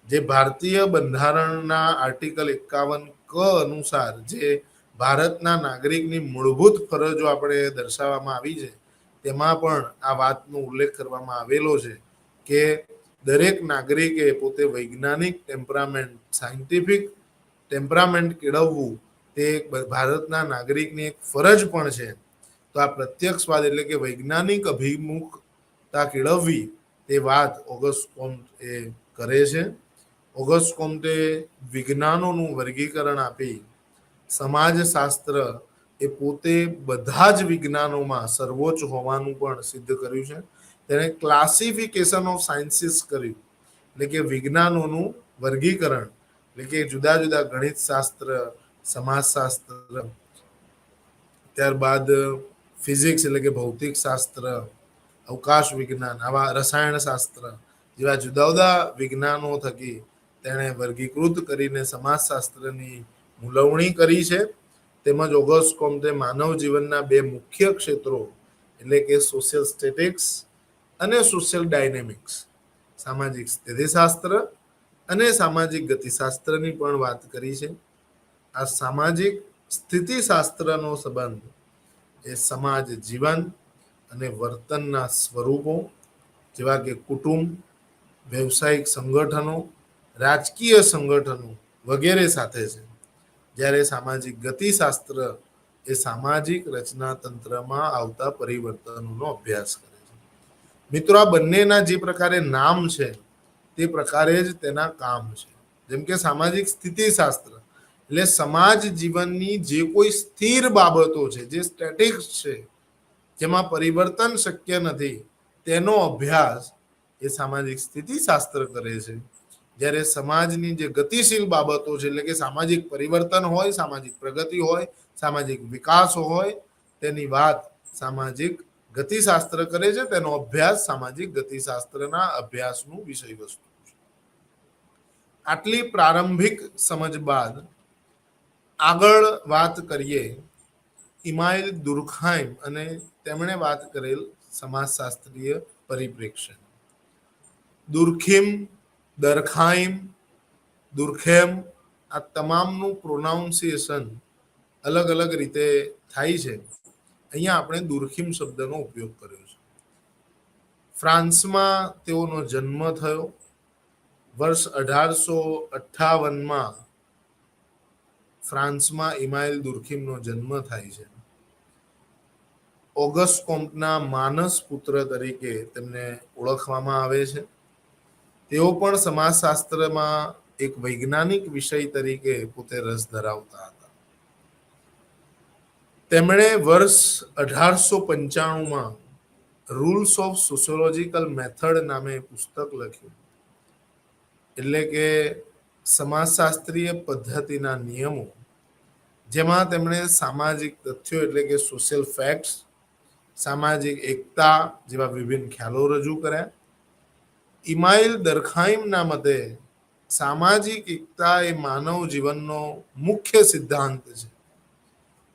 જે ભારતીય બંધારણના આર્ટિકલ 51 ક અનુસાર જે ભારતના નાગરિકની મૂળભૂત ફરજો આપણે દર્શાવવામાં આવી છે, તેમાં પણ આ વાતનો ઉલ્લેખ કરવામાં આવેલો છે કે દરેક નાગરિકે પોતે વૈજ્ઞાનિક ટેમ્પરામેન્ટ, સાયન્ટિફિક ટેમ્પરામેન્ટ કેળવવું તે ભારતના નાગરિકની એક ફરજ પણ છે. તો આ પ્રત્યક્ષવાદ એટલે કે વૈજ્ઞાનિક અભિમુખતા કેળવવી તે વાત ઓગસ્ટ કોમ્ટ એ કરે છે. ઓગસ્ટ કોમ્ટે વિજ્ઞાનોનું વર્ગીકરણ આપી સમાજશાસ્ત્ર એ પોતે બધા જ વિજ્ઞાનોમાં સર્વોચ્ચ હોવાનું પણ સિદ્ધ કર્યું છે. તેને ક્લાસિફિકેશન ઓફ સાયન્સીસ કર્યું, એટલે કે વિજ્ઞાનોનું વર્ગીકરણ, એટલે કે જુદા જુદા ગણિત શાસ્ત્ર, સમાજશાસ્ત્ર, ત્યારબાદ ફિઝિક્સ એટલે કે ભૌતિક શાસ્ત્ર, અવકાશ વિજ્ઞાન, આવા રસાયણ શાસ્ત્ર જેવા જુદા જુદા વિજ્ઞાનો થકી તેણે વર્ગીકૃત કરીને સમાજશાસ્ત્રની મૂલવણી કરી છે. તેમજ ઓગસ્ટ કોમ્ટે માનવ જીવનના બે મુખ્ય ક્ષેત્રો એટલે કે સોશિયલ સ્ટેટિક્સ અને સોશિયલ ડાયનેમિક્સ, સામાજિક સ્થિતિશાસ્ત્ર અને સામાજિક ગતિશાસ્ત્રની પણ વાત કરી છે. આ સામાજિક સ્થિતિશાસ્ત્રનો સંબંધ એ સમાજ જીવન અને વર્તનના સ્વરૂપો જેવા કે કુટુંબ, વ્યવસાયિક સંગઠનો, રાજકીય સંગઠનો વગેરે સાથે છે. જ્યારે સામાજિક ગતિશાસ્ત્ર એ સામાજિક રચના તંત્રમાં આવતા પરિવર્તનોનો અભ્યાસ કરે છે. મિત્રો, આ બંનેના જે પ્રકારે નામ છે તે પ્રકારે જ તેના કામ છે. જેમ કે સામાજિક સ્થિતિશાસ્ત્ર એટલે સમાજ જીવનની જે કોઈ સ્થિર બાબતો છે, જે સ્ટેટિક્સ છે, જેમાં પરિવર્તન શક્ય નથી, તેનો અભ્યાસ એ સામાજિક સ્થિતિશાસ્ત્ર કરે છે. જ્યારે સમાજની જે ગતિશીલ બાબતો છે, એટલે કે સામાજિક પરિવર્તન હોય, સામાજિક પ્રગતિ હોય, સામાજિક વિકાસ હોય, તેની વાત સામાજિક ગતિશાસ્ત્ર કરે છે. તેનો અભ્યાસ સામાજિક ગતિશાસ્ત્રના અભ્યાસનું વિષય વસ્તુ છે. આટલી પ્રારંભિક સમજ બાદ આગળ વાત કરીએ ઇમાઇલ દુર્ખાઇમ અને તેમણે વાત કરેલ સમાજશાસ્ત્રીય પરિપ્રેક્ષ્ય. દુર્ખિમ, દરખાઇમ, દુર્ખેમ, આ તમામનું પ્રોનાઉન્સિએશન અલગ અલગ રીતે થાય છે. અહીંયા આપણે દુર્ખિમ શબ્દનો ઉપયોગ કર્યો છે. ફ્રાન્સમાં તેઓનો જન્મ થયો. વર્ષ 1858 ફ્રાન્સમાં ઇમાઇલ દુર્ખિમનો જન્મ થાય છે. ઓગસ્ટ કોમ્ટના માનસ પુત્ર તરીકે તેમને ઓળખવામાં આવે છે. તેઓ પણ સમાજશાસ્ત્રમાં એક વૈજ્ઞાનિક વિષય તરીકે પોતે રસ ધરાવતા હતા. તેમણે વર્ષ 1895 રૂલ્સ ઓફ સોશિયોલોજીકલ મેથડ નામે પુસ્તક લખ્યું, એટલે કે સમાજશાસ્ત્રીય પદ્ધતિના નિયમો, જેમાં તેમણે સામાજિક તથ્યો એટલે કે સોશિયલ ફેક્ટ્સ, સામાજિક એકતા જેવા વિભિન્ન ખ્યાલો રજૂ કર્યા. ઇમાઇલ દરખાઇમના મતે સામાજિક એકતા એ માનવ જીવનનો મુખ્ય સિદ્ધાંત છે.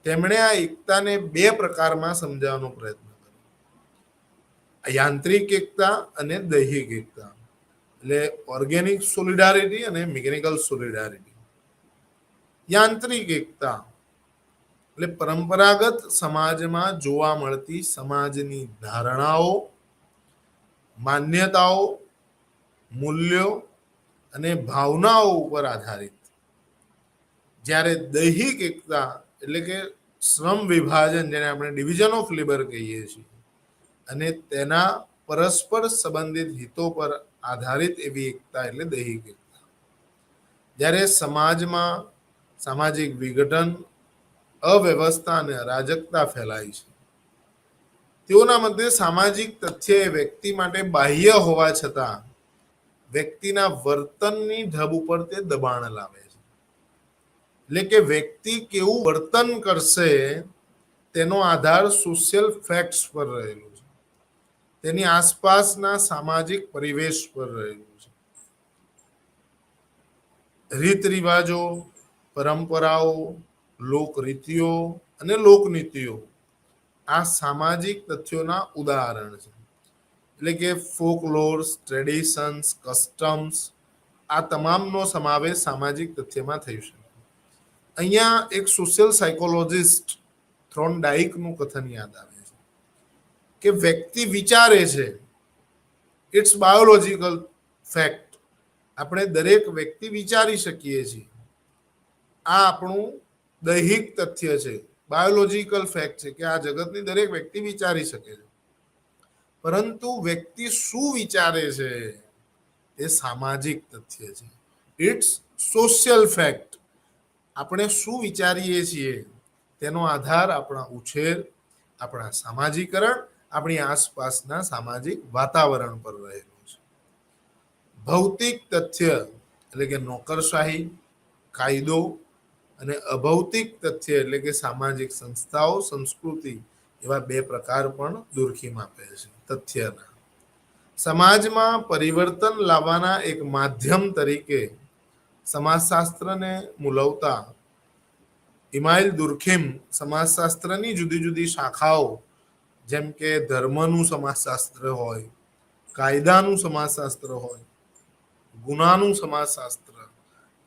તેમણે આ એકતાને બે પ્રકારમાં સમજાવવાનો પ્રયત્ન કર્યો: યાંત્રિક એકતા અને દૈહિક એકતા, એટલે ઓર્ગેનિક સોલિડારિટી અને મિકેનિકલ સોલિડારિટી. યાંત્રિક એકતા એટલે પરંપરાગત સમાજમાં જોવા મળતી સમાજની ધારણાઓ, માન્યતાઓ, મૂલ્યો અને ભાવનાઓ ઉપર આધારિત. જ્યારે દૈહિક એકતા એટલે કે શ્રમ વિભાજન, જેને આપણે ડિવિઝન ઓફ લેબર કહીએ છીએ, અને તેના પરસ્પર સંબંધિત હિતો પર આધારિત એવી એકતા એટલે દૈહિક એકતા. જ્યારે સમાજમાં સામાજિક વિઘટન, અવ્યવસ્થા અને અરાજકતા ફેલાય છે, તેઓના મતે સામાજિક તથ્ય એ વ્યક્તિ માટે બાહ્ય હોવા છતાં વ્યક્તિના વર્તનની ઢબ ઉપર તે દબાણ લાવે છે. એટલે કે વ્યક્તિ કેવું વર્તન કરશે તેનો આધાર સોશિયલ ફેક્ટ્સ પર રહેલો છે, તેની આસપાસના સામાજિક પરિવેશ પર રહેલું છે. રીત રિવાજો, પરંપરાઓ, લોકરીતિઓ અને લોકનીતિઓ આ સામાજિક તથ્યોના ઉદાહરણ છે. એટલે કે ફોકલોર્સ, ટ્રેડિશન્સ, કસ્ટમ્સ આ તમામનો સમાવેશ સામાજિક તથ્યમાં થઈ શકે. અહીંયા એક સોશિયલ સાયકોલોજિસ્ટ થ્રોન્ડાઇકનું કથન યાદ આવે છે કે વ્યક્તિ વિચારે છે, ઇટ્સ બાયોલોજીકલ ફેક્ટ. આપણે દરેક વ્યક્તિ વિચારી શકીએ છીએ, આ આપણું દૈહિક તથ્ય છે, બાયોલોજીકલ ફેક્ટ છે કે આ જગતની દરેક વ્યક્તિ વિચારી શકે છે. પરંતુ વ્યક્તિ શું વિચારે છે એ સામાજિક તથ્ય છે, ઇટ્સ સોશિયલ ફેક્ટ. આપણે શું વિચારીએ છીએ તેનો આધાર આપણા ઉછેર, આપણા સામાજિકરણ, આપણી આસપાસના સામાજિક વાતાવરણ પર રહેલું છે. ભૌતિક તથ્ય એટલે કે નોકરશાહી, કાયદો અને અભૌતિક તથ્ય એટલે કે સામાજિક સંસ્થાઓ, સંસ્કૃતિ એવા બે પ્રકાર પણ દુર્ખીમાં આપે છે તથ્યના. સમાજમાં પરિવર્તન લાવવાના એક માધ્યમ તરીકે સમાજશાસ્ત્રને મૂલવતા ઇમાઇલ દુર્ખીમ સમાજશાસ્ત્રની જુદી જુદી શાખાઓ જેમ કે ધર્મનું સમાજશાસ્ત્ર હોય, કાયદાનું સમાજશાસ્ત્ર હોય, ગુનાનું સમાજશાસ્ત્ર,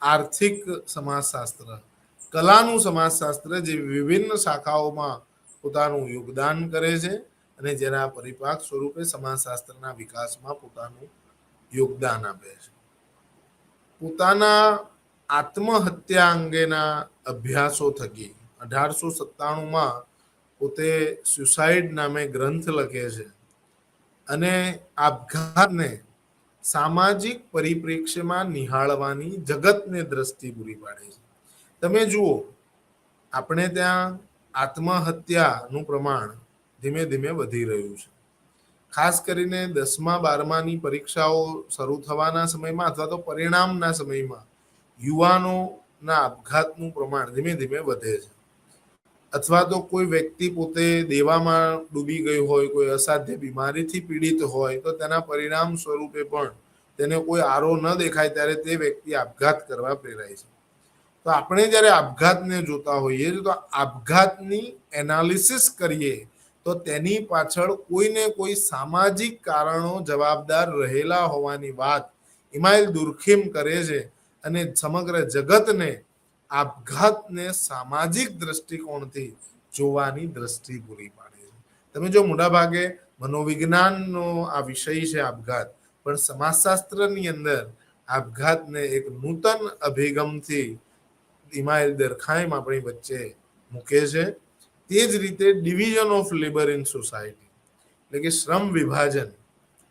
આર્થિક સમાજશાસ્ત્ર, કલાનું સમાજશાસ્ત્ર જેવી વિભિન્ન શાખાઓમાં પોતાનું યોગદાન કરે છે અને જેના પરિપાક સ્વરૂપે સમાજશાસ્ત્રના વિકાસમાં પોતાનું યોગદાન આપે છે. પોતાના આત્મહત્યા અંગેના અભ્યાસો થકી 1897માં પોતે સ્યુસાઇડ નામે ગ્રંથ લખે છે અને આપઘાતને સામાજિક પરિપ્રેક્ષ્યમાં નિહાળવાની જગતને દ્રષ્ટિ પૂરી પાડે છે. તમે જુઓ, આપણે ત્યાં આત્મહત્યાનું પ્રમાણ ધીમે ધીમે વધી રહ્યું છે. ખાસ કરીને 10મા 12માની પરીક્ષાઓ શરૂ થવાના સમયમાં અથવા તો પરિણામના સમયમાં યુવાનોના આપઘાતનું પ્રમાણ ધીમે ધીમે વધે છે. અથવા તો કોઈ વ્યક્તિ પોતે દેવામાં ડૂબી ગયું હોય, કોઈ અસાધ્ય બીમારીથી પીડિત હોય તો તેના પરિણામ સ્વરૂપે પણ તેને કોઈ આરો ન દેખાય ત્યારે તે વ્યક્તિ આપઘાત કરવા પ્રેરાય છે. તો આપણે જ્યારે આપઘાતને જોતા હોઈએ તો આપઘાતની એનાલિસિસ કરીએ તો તેની પાછળ કોઈને કોઈ સામાજિક કારણો જવાબદાર રહેલા હોવાની વાત ઇમાઇલ દુર્ખીમ કરે છે અને સમગ્ર જગતને આપઘાતને સામાજિક દ્રષ્ટિકોણથી જોવાની દ્રષ્ટિ પૂરી પાડે છે. તમે જો મોટાભાગે મનોવિજ્ઞાનનો આ વિષય છે આપઘાત, પણ સમાજશાસ્ત્રની અંદર આપઘાતને એક નૂતન અભિગમથી ઇમાઇલ દુર્ખીમ આપણી વચ્ચે મૂકે છે. તે જ રીતે division of labour in society એટલે કે શ્રમ વિભાજન,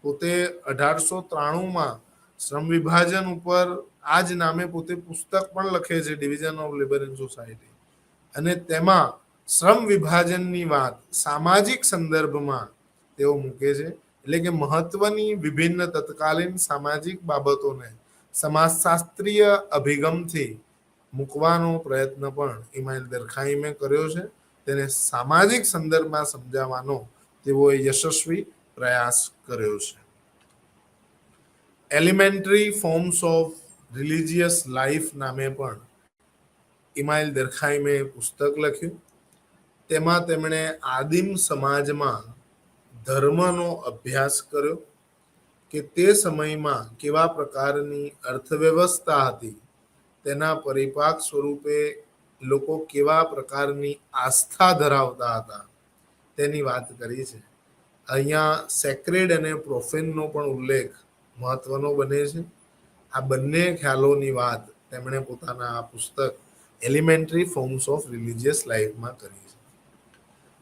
પોતે 1893માં શ્રમ વિભાજન ઉપર આ જ નામે પોતે પુસ્તક પણ લખે છે, division of labour in society. અને તેમાં શ્રમ વિભાજનની વાત સામાજિક સંદર્ભમાં તેઓ મૂકે છે. એટલે કે મહત્વની વિભિન્ન તત્કાલીન સામાજિક બાબતોને સમાજશાસ્ત્રીય અભિગમથી મૂકવાનો પ્રયત્ન પણ ઇમાઇલ દુર્ખીમે કર્યો છે. તેને સામાજિક સંદર્ભમાં સમજાવવાનો તેઓએ યશસ્વી પ્રયાસ કર્યો છે. Elementary forms of religious life નામે પણ ઇમાઇલ દુર્ખીમે પુસ્તક લખ્યું. તેમાં તેમણે આદિમ સમાજમાં ધર્મનો અભ્યાસ કર્યો કે તે સમયમાં કેવા પ્રકારની અર્થવ્યવસ્થા હતી, તેના પરિપાક સ્વરૂપે લોકો કેવા પ્રકારની આસ્થા ધરાવતા હતા તેની વાત કરી છે. અહીંયા સેક્રેડ અને પ્રોફેનનો પણ ઉલ્લેખ મહત્વનો બને છે. આ બંને ખ્યાલોની વાત તેમણે પોતાના આ પુસ્તક એલિમેન્ટરી ફોર્મ્સ ઓફ રિલિજિયસ લાઈફમાં કરી છે.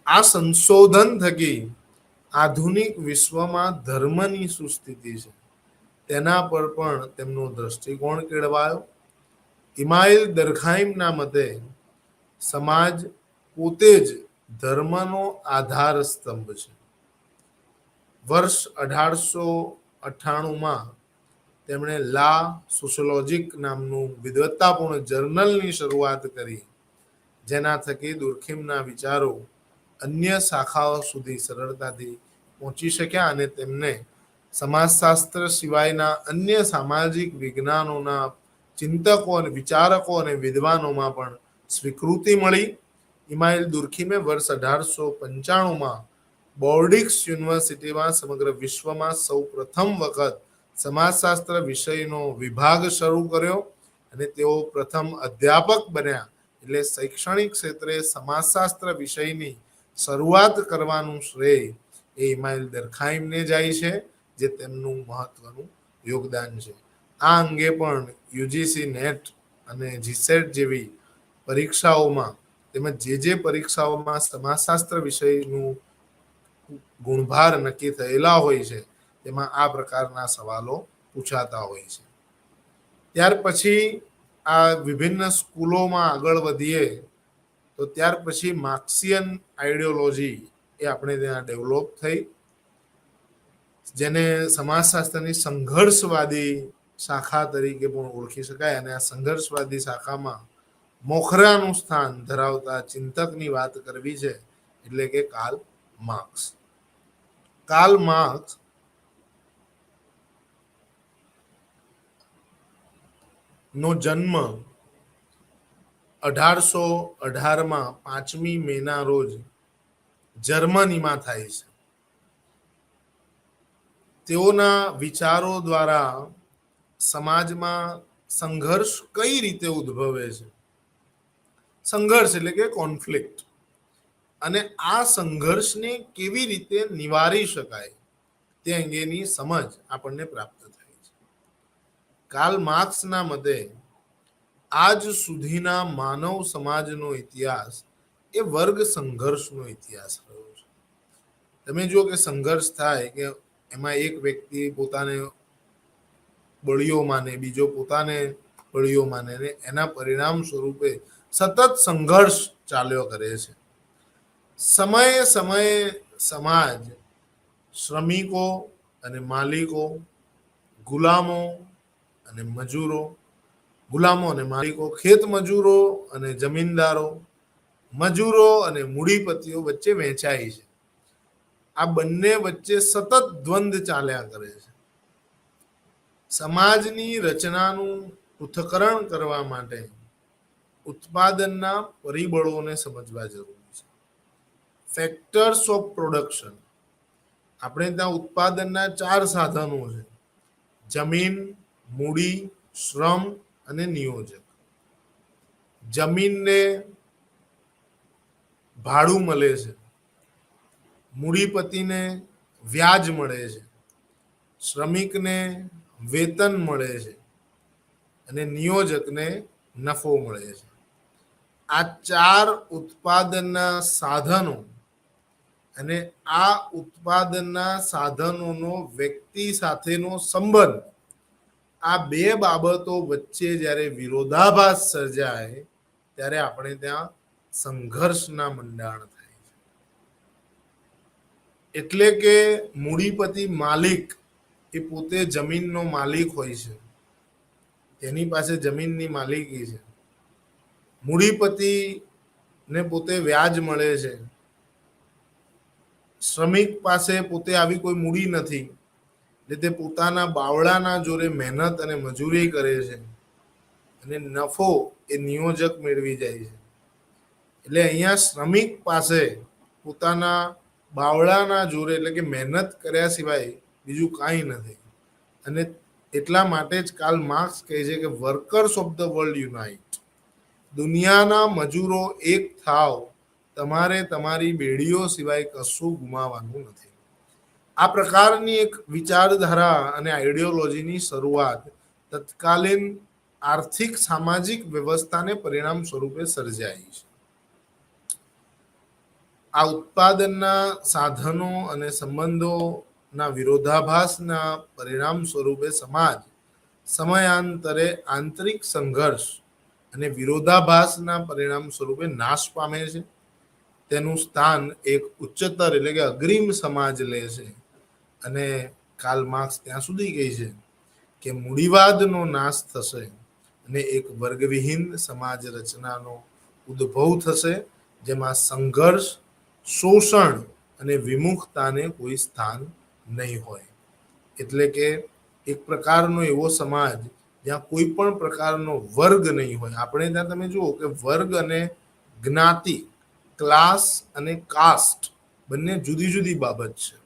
આ સંશોધન થકી આધુનિક વિશ્વમાં ધર્મની શું સ્થિતિ છે તેના પર પણ તેમનો દ્રષ્ટિકોણ કેળવાયો. ઇમાઇલ દરખાઈમના મતે સમાજ પોતે જ ધર્મનો આધાર સ્તંભ છે. વર્ષ 1898માં તેમણે લા સોશિયોલોજિક નામનું વિદ્વત્તાપૂર્ણ જર્નલની શરૂઆત કરી, જેના થકી દુર્ખીમના વિચારો અન્ય શાખાઓ સુધી સરળતાથી પહોંચી શક્યા અને તેમને સમાજશાસ્ત્ર સિવાયના અન્ય સામાજિક વિજ્ઞાનોના ચિંતકો અને વિચારકો અને વિદ્વાનોમાં પણ સ્વીકૃતિ મળી. ઇમાઇલ દુર્ખીમે વર્ષ 1895માં બોર્ડિક્સ યુનિવર્સિટીમાં સમગ્ર વિશ્વમાં સૌ પ્રથમ વખત સમાજશાસ્ત્ર વિષયનો વિભાગ શરૂ કર્યો અને તેઓ પ્રથમ અધ્યાપક બન્યા. એટલે શૈક્ષણિક ક્ષેત્રે સમાજશાસ્ત્ર વિષયની શરૂઆત કરવાનું શ્રેય એ ઇમાઇલ દરખાઈમને જાય છે, જે તેમનું મહત્વનું યોગદાન છે. આ અંગે પણ યુજીસી નેટ અને જીસેટ જેવી પરીક્ષાઓમાં તેમજ જે પરીક્ષાઓમાં સમાજશાસ્ત્ર વિષયનું ગુણભાર નક્કી થયેલા હોય છે તેમાં આ પ્રકારના સવાલો પૂછાતા હોય છે. ત્યાર પછી આ વિભિન્ન સ્કૂલોમાં આગળ વધીએ તો ત્યાર પછી માર્ક્સિયન આઈડિયોલોજી એ આપણે ત્યાં ડેવલપ થઈ, જેને સમાજશાસ્ત્રની સંઘર્ષવાદી શાખા તરીકે પણ ઓળખી શકાય. અને આ સંઘર્ષવાદી શાખામાં મોખરાનું સ્થાન ધરાવતા ચિંતકની વાત કરવી છે એટલે કે કાર્લ માર્ક્સ. કાર્લ માર્ક્સ નો જન્મ 1818માં 5મી મેના રોજ જર્મનીમાં થાય છે. તેઓના વિચારો દ્વારા સમાજમાં સંઘર્ષ કઈ રીતે ઉદ્ભવે છે, સંઘર્ષ એટલે કે કોન્ફ્લિક્ટ, અને આ સંઘર્ષને કેવી રીતે નિવારી શકાય તે અંગેની સમજ આપણને પ્રાપ્ત થાય છે. કાર્લ માર્ક્સના મતે આજ સુધીના માનવ સમાજનો ઇતિહાસ એ વર્ગ સંઘર્ષનો ઇતિહાસ રહ્યો છે. તમે જુઓ કે સંઘર્ષ થાય કે એમાં એક વ્યક્તિ પોતાને બળીઓ માને, બીજો પોતાને બળીઓ માને, ને એના પરિણામ સ્વરૂપે સતત સંઘર્ષ ચાલ્યો કરે છે. સમયે સમયે સમાજ શ્રમિકો અને માલિકો, ગુલામો અને મજૂરો, ગુલામો અને માલિકો, ખેત મજૂરો અને જમીનદારો, મજૂરો અને મૂડીપતિઓ વચ્ચે વહેંચાય છે. આ બંને વચ્ચે સતત દ્વંદ્વ ચાલ્યા કરે છે. સમાજની રચનાનું પૃથ્થકરણ કરવા માટે ઉત્પાદનના પરિબળોને સમજવા જરૂરી છે. ફેક્ટર્સ ઓફ પ્રોડક્શન, આપણે ત્યાં ઉત્પાદનના 4 સાધનો છે: જમીન, મૂડી, શ્રમ અને નિયોજક. જમીનને ભાડું મળે છે, મૂડીપતિને વ્યાજ મળે છે, શ્રમિકને વેતન મળે છે અને નિયોજકને નફો મળે છે. આ 4 ઉત્પાદનના સાધનો અને આ ઉત્પાદનના સાધનોનો વ્યક્તિ સાથેનો સંબંધ, આ 2 બાબતો વચ્ચે જ્યારે વિરોધાભાસ સર્જાય ત્યારે આપણે ત્યાં સંઘર્ષના મંડાણ થાય છે. એટલે કે મૂડીપતિ માલિક એ પોતે જમીનનો માલિક હોય છે, તેની પાસે જમીનની માલિકી છે. મૂડીપતિને પોતે વ્યાજ મળે છે, શ્રમિક પાસે પોતે આવી કોઈ મૂડી નથી, એટલે તે પોતાના બાવળાના જોરે મહેનત અને મજૂરી કરે છે અને નફો એ નિયોજક મેળવી જાય છે. એટલે અહીંયા શ્રમિક પાસે પોતાના બાવળાના જોરે એટલે કે મહેનત કર્યા સિવાય બીજું કાંઈ નથી. અને એટલા માટે જ કાર્લ માર્ક્સ કહે છે કે workers of the world unite, દુનિયાના મજૂરો એક થાવ, તમારે તમારી બેડીઓ સિવાય કશું ગુમાવવાનું નથી. આ પ્રકારની એક વિચારધારા અને આઈડિયોલોજીની શરૂઆત તત્કાલીન આર્થિક સામાજિક વ્યવસ્થાને પરિણામ સ્વરૂપે સર્જાઈ છે. આ ઉત્પાદનના સાધનો અને સંબંધોના વિરોધાભાસના પરિણામ સ્વરૂપે સમાજ સમયાંતરે આંતરિક સંઘર્ષ અને વિરોધાભાસના પરિણામ સ્વરૂપે નાશ પામે છે. તેનું સ્થાન એક ઉચ્ચતર એટલે કે અગ્રીમ સમાજ લે છે. અને કાર્લ માર્ક્સ ત્યાં સુધી કહે છે કે મૂડીવાદનો નાશ થશે અને એક વર્ગવિહીન સમાજ રચનાનો ઉદ્ભવ થશે, જેમાં સંઘર્ષ, શોષણ અને વિમુખતાને કોઈ સ્થાન નહીં હોય. એટલે કે એક પ્રકારનો એવો સમાજ જ્યાં કોઈ પણ પ્રકારનો વર્ગ નહીં હોય. આપણે ત્યાં તમે જુઓ કે વર્ગ અને જ્ઞાતિ, ક્લાસ અને કાસ્ટ બંને જુદી જુદી બાબત છે.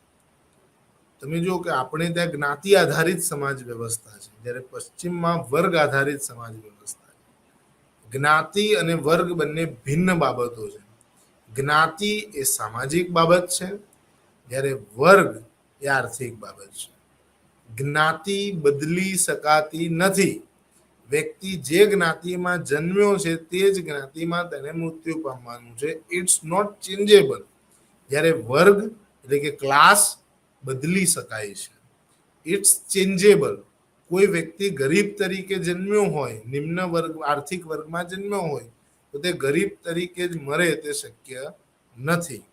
તમે જુઓ કે આપણે ત્યાં જ્ઞાતિ આધારિત સમાજ વ્યવસ્થા છે, જ્યારે પશ્ચિમમાં વર્ગ આધારિત સમાજ વ્યવસ્થા છે. જ્ઞાતિ અને વર્ગ બંને ભિન્ન બાબતો છે. જ્ઞાતિ એ સામાજિક બાબત છે, જ્યારે વર્ગ એ આર્થિક બાબત છે. જ્ઞાતિ બદલી શકાતી નથી. વ્યક્તિ જે જ્ઞાતિમાં જન્મ્યો છે તે જ જ્ઞાતિમાં તેને મૃત્યુ પામવાનું છે. It's not changeable. જ્યારે વર્ગ એટલે કે ક્લાસ બદલી શકાય છે. It's changeable. કોઈ વ્યક્તિ ગરીબ તરીકે જન્મ્યો હોય, નિમ્ન વર્ગ આર્થિક વર્ગમાં જન્મ્યો હોય, તો તે ગરીબ તરીકે જ મરે તે શક્ય નથી.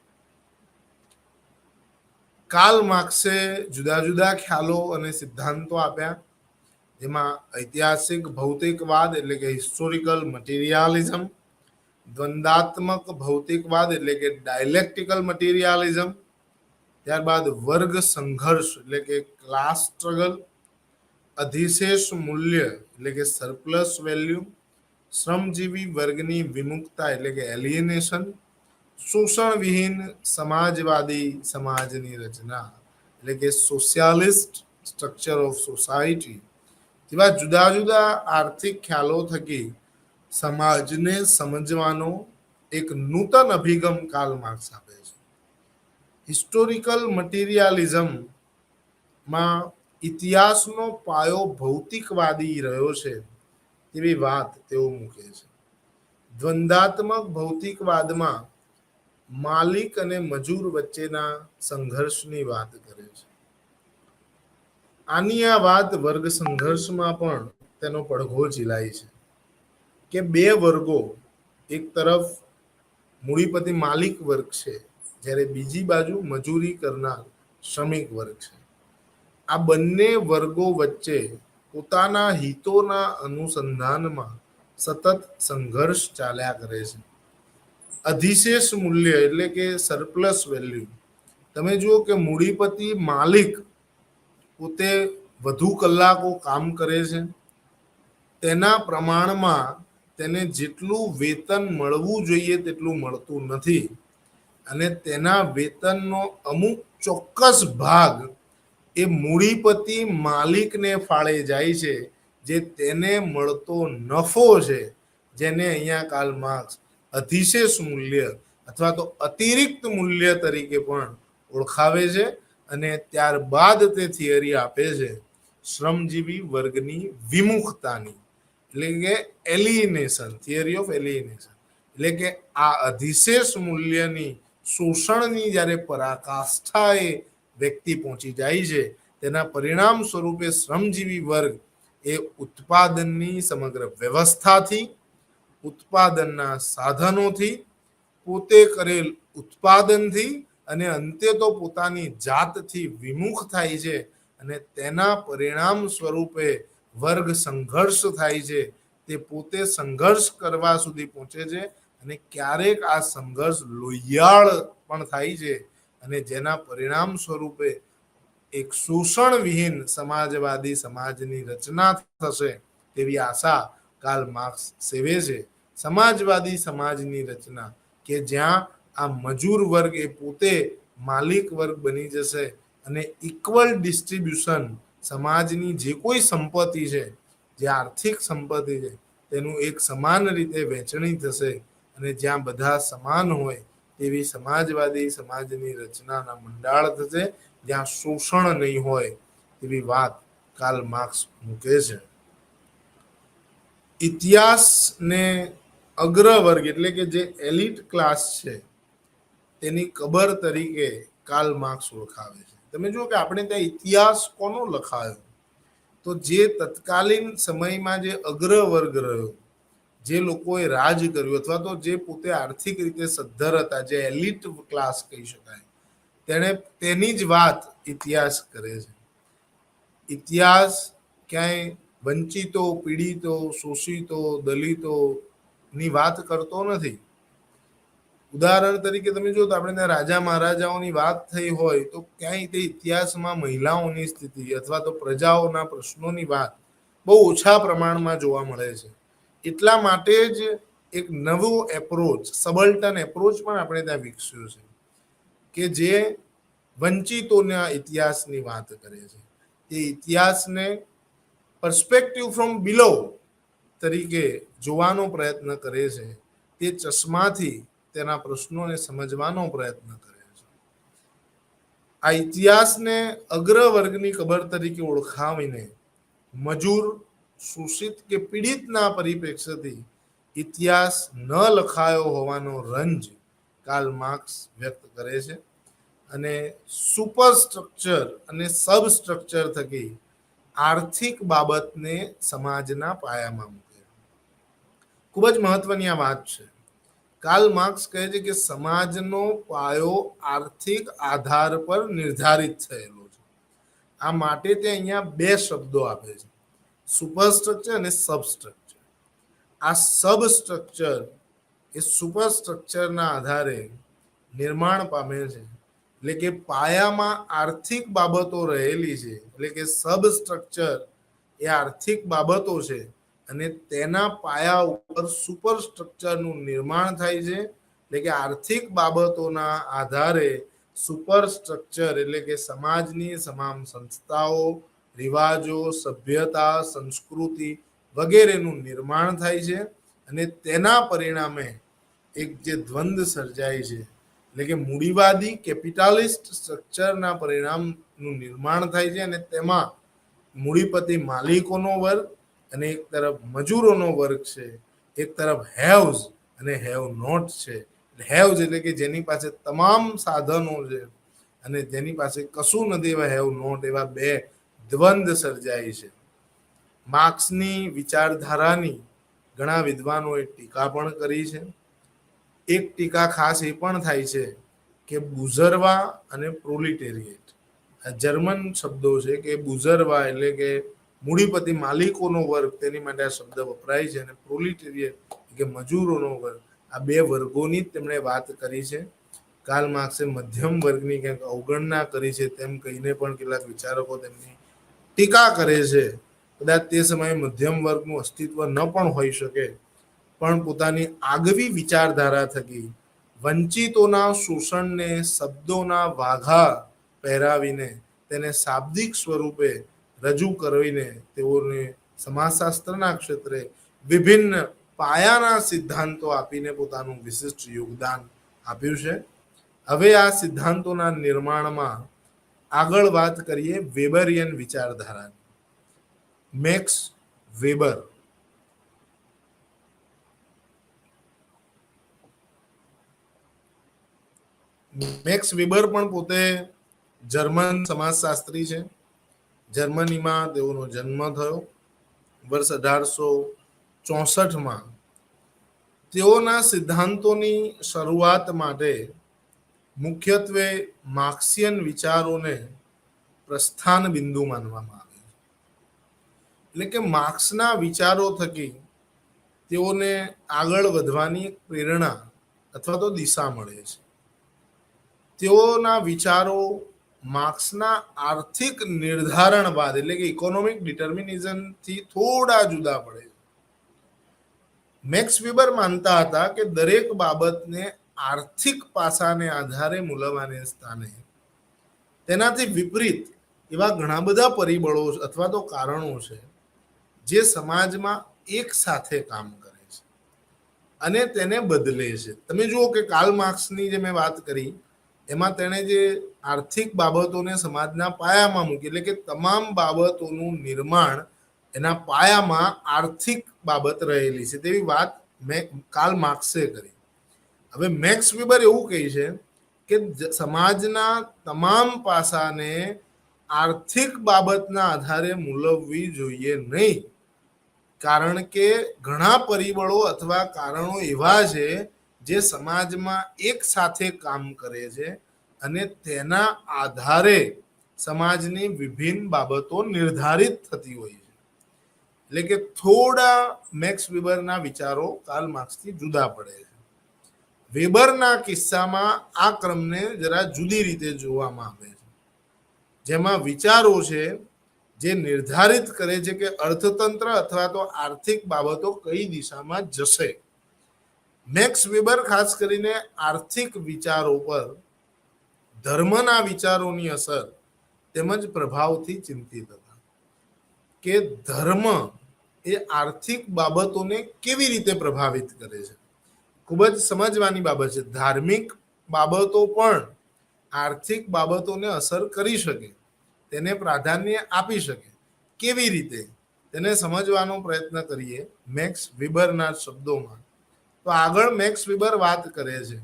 કાર્લ માર્ક્સે જુદા જુદા ખ્યાલો અને સિદ્ધાંતો આપ્યા, જેમાં ઐતિહાસિક ભૌતિકવાદ એટલે કે હિસ્ટોરિકલ મટીરિયાલિઝમ, દ્વંદાત્મક ભૌતિકવાદ એટલે કે ડાયલેક્ટિકલ મટીરિયાલિઝમ, ત્યારબાદ વર્ગ સંઘર્ષ એટલે કે ક્લાસ સ્ટ્રગલ, અધિશેષ મૂલ્ય એટલે કે સરપ્લસ વેલ્યુ, શ્રમજીવી વર્ગની વિમુક્તા એટલે કે એલિયનેશન, શોષણ વિહીન સમાજવાદી સમાજની રચના એટલે કે સોશિયાલિસ્ટ સ્ટ્રક્ચર ઓફ સોસાયટી જેવા જુદા જુદા આર્થિક ખ્યાલો થકી સમાજને સમજવાનો એક નૂતન અભિગમ કાર્લ માર્ક્સ આપે છે. હિસ્ટોરિકલ મટીરિયાલિઝમમાં ઇતિહાસનો પાયો ભૌતિકવાદી રહ્યો છે તેવી વાત તેઓ મૂકે છે. દ્વંદાત્મક ભૌતિકવાદમાં માલિક અને મજૂર વચ્ચેના સંઘર્ષની વાત કરે છે. આની આ વાત વર્ગ સંઘર્ષમાં પણ તેનો પડઘો ઝીલાય છે કે બે વર્ગો, એક તરફ મૂડીપતિ માલિક વર્ગ છે, જ્યારે બીજી બાજુ મજૂરી કરનાર શ્રમિક વર્ગ છે. આ બંને વર્ગો વચ્ચે પોતાના હિતોના અનુસંધાનમાં સતત સંઘર્ષ ચાલ્યા કરે છે. અધિશેષ મૂલ્ય એટલે કે સરપ્લસ વેલ્યુ, તમે જુઓ કે મૂડીપતિ માલિક પોતે વધુ કલાકો કામ કરે છે, તેના પ્રમાણમાં તેને જેટલું વેતન મળવું જોઈએ તેટલું મળતું નથી, અને તેના વેતનનો અમુક ચોક્કસ ભાગ એ મૂડીપતિ માલિકને ફાળે જાય છે, જે તેને મળતો નફો છે, જેને અહીંયા કાર્લ માર્ક્સ અધિશેષ મૂલ્ય અથવા તો અતિરિક્ત મૂલ્ય તરીકે પણ ઓળખાવે છે. અને ત્યારબાદ તે થિયરી આપે છે શ્રમજીવી વર્ગની વિમુખતાની, એટલે કે એલિયનેશન, થિયરી ઓફ એલિયનેશન. એટલે કે આ અધિશેષ મૂલ્યની શોષણની જ્યારે પરાકાષ્ઠાએ વ્યક્તિ પહોંચી જાય છે, તેના પરિણામ સ્વરૂપે શ્રમજીવી વર્ગ એ ઉત્પાદનની સમગ્ર વ્યવસ્થાથી, ઉત્પાદનના સાધનોથી, પોતે કરેલ ઉત્પાદનથી અને અંતે તો પોતાની જાતથી વિમુખ થાય છે, અને તેના પરિણામ સ્વરૂપે વર્ગ સંઘર્ષ થાય છે. તે પોતે સંઘર્ષ કરવા સુધી પહોંચે છે, અને ક્યારેક આ સંઘર્ષ લોહિયાળ પણ થાય છે, અને જેના પરિણામ સ્વરૂપે એક શોષણ વિહીન સમાજવાદી સમાજની રચના થશે તેવી આશા કાર્લ માર્ક્સ સેવે છે. સમાજવાદી સમાજની રચના કે જ્યાં આ મજૂર વર્ગ એ પોતે માલિક વર્ગ બની જશે, અને ઇક્વલ ડિસ્ટ્રીબ્યુશન સમાજની જે કોઈ સંપત્તિ છે, જે આર્થિક સંપત્તિ છે, તેનું એક સમાન રીતે વહેંચણી થશે, અને જ્યાં બધા સમાન હોય તેવી સમાજવાદી સમાજની રચનાના મંડાળ થશે, જ્યાં શોષણ નહીં હોય તેવી વાત કાર્લ માર્ક્સ મૂકે છે. ઇતિહાસને અગ્રવર્ગ એટલે કે જે એલિટ ક્લાસ છે તેની કબર તરીકે કાર્લ માર્ક્સ ઓળખાવે છે. તમે જુઓ કે આપણે ત્યાં ઇતિહાસ કોનો લખાયો, તો જે તત્કાલીન સમયમાં જે અગ્રવર્ગ રહ્યો, જે લોકોએ રાજ કર્યું અથવા તો જે પોતે આર્થિક રીતે સદ્ધર હતા, જે એલિટ ક્લાસ કહી શકાય, તેની જ વાત ઇતિહાસ કરે છે. ઇતિહાસ ક્યાંય વંચિતો, પીડિતો, શોષિતો, દલિતો ની વાત કરતો નથી. ઉદાહરણ તરીકે તમે જો તો આપણે ત્યાં રાજા મહારાજાઓની વાત થઈ હોય તો ક્યાંય તે ઇતિહાસમાં મહિલાઓની સ્થિતિ અથવા તો પ્રજાઓના પ્રશ્નોની વાત બહુ ઓછા પ્રમાણમાં જોવા મળે છે. એટલા માટે જ એક નવો એપ્રોચ, સબલ્ટન એપ્રોચ પણ આપણે ત્યાં વિકસ્યો છે કે જે વંચિતોના ઇતિહાસની વાત કરે છે. તે ઇતિહાસને પર્સપેક્ટિવ ફ્રોમ બિલો તરીકે જોવાનો પ્રયત્ન કરે છે. તે ચશ્માથી તેના પ્રશ્નોને સમજવાનો પ્રયત્ન કરે છે. આ ઇતિહાસને અગ્રવર્ગની કબર તરીકે ઓળખાવીને મજૂર, શોષિત કે પીડિતના પરિપ્રેક્ષ્યથી ઇતિહાસ ન લખાયો હોવાનો રંજ કાર્લ માર્ક્સ વ્યક્ત કરે છે અને સુપરસ્ટ્રક્ચર અને સબસ્ટ્રક્ચર થકી આર્થિક બાબતને સમાજના પાયામાં મૂકે. ખૂબ જ મહત્વની આ વાત છે. કાર્લ માર્ક્સ કહે છે કે સમાજનો પાયો આર્થિક આધાર પર નિર્ધારિત થયેલો છે. આ માટે તે અહીંયા બે શબ્દો આપે છે, સુપરસ્ટ્રક્ચર અને સબસ્ટ્રક્ચર. આ સબસ્ટ્રક્ચર એ સુપરસ્ટ્રક્ચરના આધારે નિર્માણ પામે છે. એટલે કે પાયામાં આર્થિક બાબતો રહેલી છે, એટલે કે સબસ્ટ્રક્ચર એ આર્થિક બાબતો છે અને તેના પાયા ઉપર સુપરસ્ટ્રક્ચરનું નિર્માણ થાય છે. એટલે કે આર્થિક બાબતોના આધારે સુપરસ્ટ્રક્ચર એટલે કે સમાજની તમામ સંસ્થાઓ, રિવાજો, સભ્યતા, સંસ્કૃતિ વગેરેનું નિર્માણ થાય છે અને તેના પરિણામે એક જે દ્વંદ્વ સર્જાય છે, એટલે કે મૂડીવાદી કેપિટાલિસ્ટ સ્ટ્રક્ચરના પરિણામનું નિર્માણ થાય છે અને તેમાં મૂડીપતિ માલિકોનો વર્ગ અને એક તરફ મજૂરોનો વર્ગ છે, એક તરફ હેવ્સ અને હેવ નોટ છે. હેવ્સ એટલે કે જેની પાસે તમામ સાધનો છે અને જેની પાસે કશું નથી, એવા હેવ નોટ, એવા બે દ્વંદ્વ સર્જાય છે. માર્ક્સની વિચારધારાની ઘણા વિદ્વાનોએ ટીકા પણ કરી છે. એક ટીકા ખાસ એ પણ થાય છે કે બુઝરવા અને પ્રોલિટેરિયેટ આ જર્મન શબ્દો છે કે બુઝરવા એટલે કે મૂડીપતિ માલિકોનો વર્ગ, તેની માટે આ શબ્દ વપરાય છે, અને પ્રોલિટેરિયેટ કે મજૂરોનો વર્ગ, આ બે વર્ગોની જ તેમણે વાત કરી છે. કાર્લ માર્ક્સે મધ્યમ વર્ગની ક્યાંક અવગણના કરી છે તેમ કહીને પણ કેટલાક વિચારકો તેમની ટીકા કરે છે. કદાચ તે સમયે મધ્યમ વર્ગનું અસ્તિત્વ ન પણ હોઈ શકે, પણ પોતાની આગવી વિચારધારા થકી વંચિતોના શોષણને શબ્દોના વાઘા પહેરાવીને તેને શાબ્દિક સ્વરૂપે રજૂ કરીને તેઓને સમાજશાસ્ત્રના ક્ષેત્રે વિભિન્ન પાયાના સિદ્ધાંતો આપીને પોતાનું વિશિષ્ટ યોગદાન આપ્યું છે. હવે આ સિદ્ધાંતોના નિર્માણમાં આગળ વાત કરીએ વેબરિયન વિચારધારાની. મેક્સ વેબર મેક્સ વેબર પણ પોતે જર્મન સમાજશાસ્ત્રી છે. જર્મનીમાં તેઓનો જન્મ થયો વર્ષ 1864માં. તેઓના સિદ્ધાંતોની શરૂઆત માટે મુખ્યત્વે માર્ક્સિયન વિચારોને પ્રસ્થાન બિંદુ માનવામાં આવે છે. એટલે કે માર્ક્સના વિચારો થકી તેઓને આગળ વધવાની પ્રેરણા અથવા તો દિશા મળે છે. તેઓના વિચારો માર્ક્સના આર્થિક નિર્ધારણવાદ એટલે કે ઇકોનોમિક ડિટર્મિનિઝમથી થોડા જુદા પડે છે. મેક્સ વેબર માનતા હતા કે દરેક બાબતને આર્થિક પાસાને આધારે મૂલવાને સ્થાને તેનાથી વિપરીત એવા ઘણા બધા પરિબળો અથવા તો કારણો છે જે સમાજમાં એક સાથે કામ કરે છે અને તેને બદલે છે. તમે જુઓ કે કાર્લ માર્ક્સની જે મેં વાત કરી એમાં તેણે જે આર્થિક બાબતોને સમાજના પાયામાં મૂકી, એટલે કે તમામ બાબતોનું નિર્માણ એના પાયામાં આર્થિક બાબત રહેલી છે તેવી વાત કાર્લ માર્ક્સે કરી. હવે મેક્સ વેબર એવું કહે છે કે સમાજના તમામ પાસાને આર્થિક બાબતના આધારે મૂલવવી જોઈએ નહીં, કારણ કે ઘણા પરિબળો અથવા કારણો એવા છે જે સમાજમાં એક સાથે કામ કરે છે અને તેના આધારે સમાજની વિભિન્ન બાબતો નિર્ધારિત થતી હોય છે. એટલે કે થોડા મેક્સ વેબરના વિચારો કાર્લ માર્ક્સથી જુદા પડે છે. વેબરના કિસ્સામાં આ ક્રમને જરા જુદી રીતે જોવામાં આવે છે, જેમાં વિચારો છે જે નિર્ધારિત કરે છે કે અર્થતંત્ર અથવા તો આર્થિક બાબતો કઈ દિશામાં જશે. મેક્સ વેબર ખાસ કરીને આર્થિક વિચારો પર ધર્મના વિચારોની અસર તેમજ પ્રભાવથી ચિંતિત હતા કે ધર્મ એ આર્થિક બાબતોને કેવી રીતે પ્રભાવિત કરે છે. ખૂબ જ સમજવાની બાબત છે. ધાર્મિક બાબતો પણ આર્થિક બાબતોને અસર કરી શકે, તેને પ્રાધાન્ય આપી શકે. કેવી રીતે તેને સમજવાનો પ્રયત્ન કરીએ મેક્સ વેબરના શબ્દોમાં. તો આગળ મેક્સ વેબર વાત કરે છે,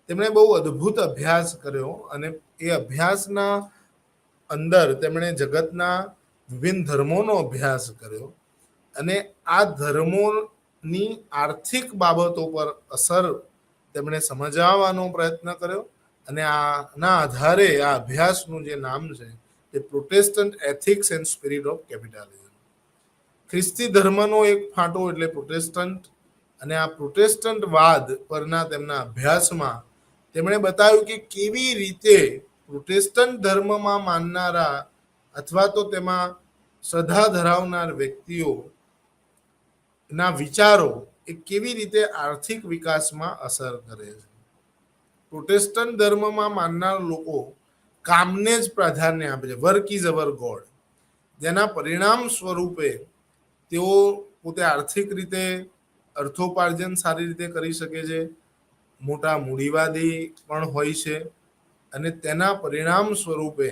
તેમણે બહુ અદ્ભુત અભ્યાસ કર્યો અને એ અભ્યાસના અંદર તેમણે જગતના વિભિન્ન ધર્મોનો અભ્યાસ કર્યો અને આ ધર્મોની આર્થિક બાબતો પર અસર તેમણે સમજાવવાનો પ્રયત્ન કર્યો અને આના આધારે આ અભ્યાસનું જે નામ છે તે Protestant ethics and spirit of capitalism. ખ્રિસ્તી ધર્મનો એક ફાંટો એટલે પ્રોટેસ્ટન્ટ, અને આ પ્રોટેસ્ટન્ટ વાદ પરના તેમના અભ્યાસમાં તેમણે બતાવ્યું કે કેવી રીતે પ્રોટેસ્ટન્ટ ધર્મમાં માનનારા અથવા તો તેમાં શ્રદ્ધા ધરાવનાર વ્યક્તિઓ ના વિચારો એ કેવી રીતે આર્થિક વિકાસમાં અસર કરે છે. પ્રોટેસ્ટન્ટ ધર્મમાં માનનાર લોકો કામને જ પ્રાધાન્ય આપે છે, વર્ક ઇઝ અવર ગોડ, જેના પરિણામ સ્વરૂપે તેઓ પોતે આર્થિક રીતે અર્થોપાર્જન સારી રીતે કરી શકે છે, મોટા મૂડીવાદી પણ હોય છે અને તેના પરિણામ સ્વરૂપે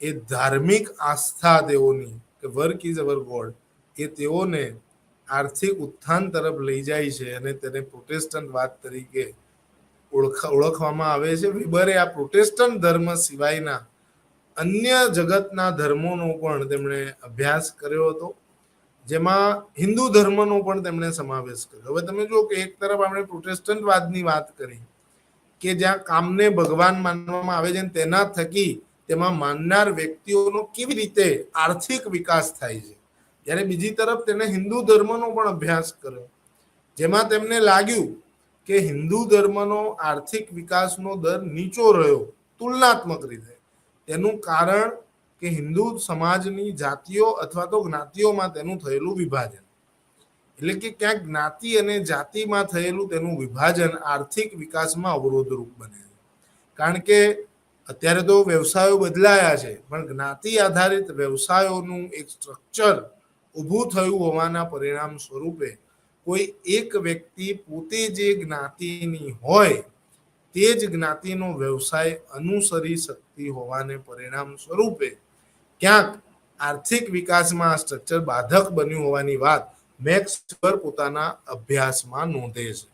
એ ધાર્મિક આસ્થા તેઓની કે વર્ક ઇઝ અવર ગોડ એ તેઓને આર્થિક ઉત્થાન તરફ લઈ જાય છે અને તેને પ્રોટેસ્ટન્ટ વાત તરીકે ઓળખવામાં આવે છે. વેબરે આ પ્રોટેસ્ટન્ટ ધર્મ સિવાયના અન્ય જગતના ધર્મોનો પણ તેમણે અભ્યાસ કર્યો હતો, જેમાં હિન્દુ ધર્મનો પણ તેમણે સમાવેશ કર્યો. હવે તમે જુઓ કે એક તરફ આપણે પ્રોટેસ્ટન્ટ વાદની વાત કરી કે જ્યાં કામને ભગવાન માનવામાં આવે છે તેના થકી તેમાં માનનાર વ્યક્તિઓનો કેવી રીતે આર્થિક વિકાસ થાય છે, જ્યારે બીજી તરફ તેને હિન્દુ ધર્મનો પણ અભ્યાસ કર્યો, જેમાં તેમને લાગ્યું કે હિન્દુ ધર્મનો આર્થિક વિકાસનો દર નીચો રહ્યો તુલનાત્મક રીતે. તેનું કારણ કે હિન્દુ સમાજની જાતિઓ અથવા તો જ્ઞાતિઓમાં તેનું થયેલું વિભાજન, એટલે કે ક્યાંક જ્ઞાતિ અને જાતિમાં થયેલું તેનું વિભાજન આર્થિક વિકાસમાં અવરોધરૂપ બને છે. કારણ કે અત્યારે તો વ્યવસાયો બદલાયા છે, પણ જ્ઞાતિ આધારિત વ્યવસાયોનું એક સ્ટ્રક્ચર ઊભું થયું હોવાના પરિણામ સ્વરૂપે કોઈ એક વ્યક્તિ પોતે જે જ્ઞાતિની હોય તે જ જ્ઞાતિનો વ્યવસાય અનુસરી શકતી હોવાને પરિણામ સ્વરૂપે ક્યાંક આર્થિક વિકાસમાં આ સ્ટ્રક્ચર બાધક બન્યું હોવાની વાત મેક્સ વેબર પોતાના અભ્યાસમાં નોંધે છે.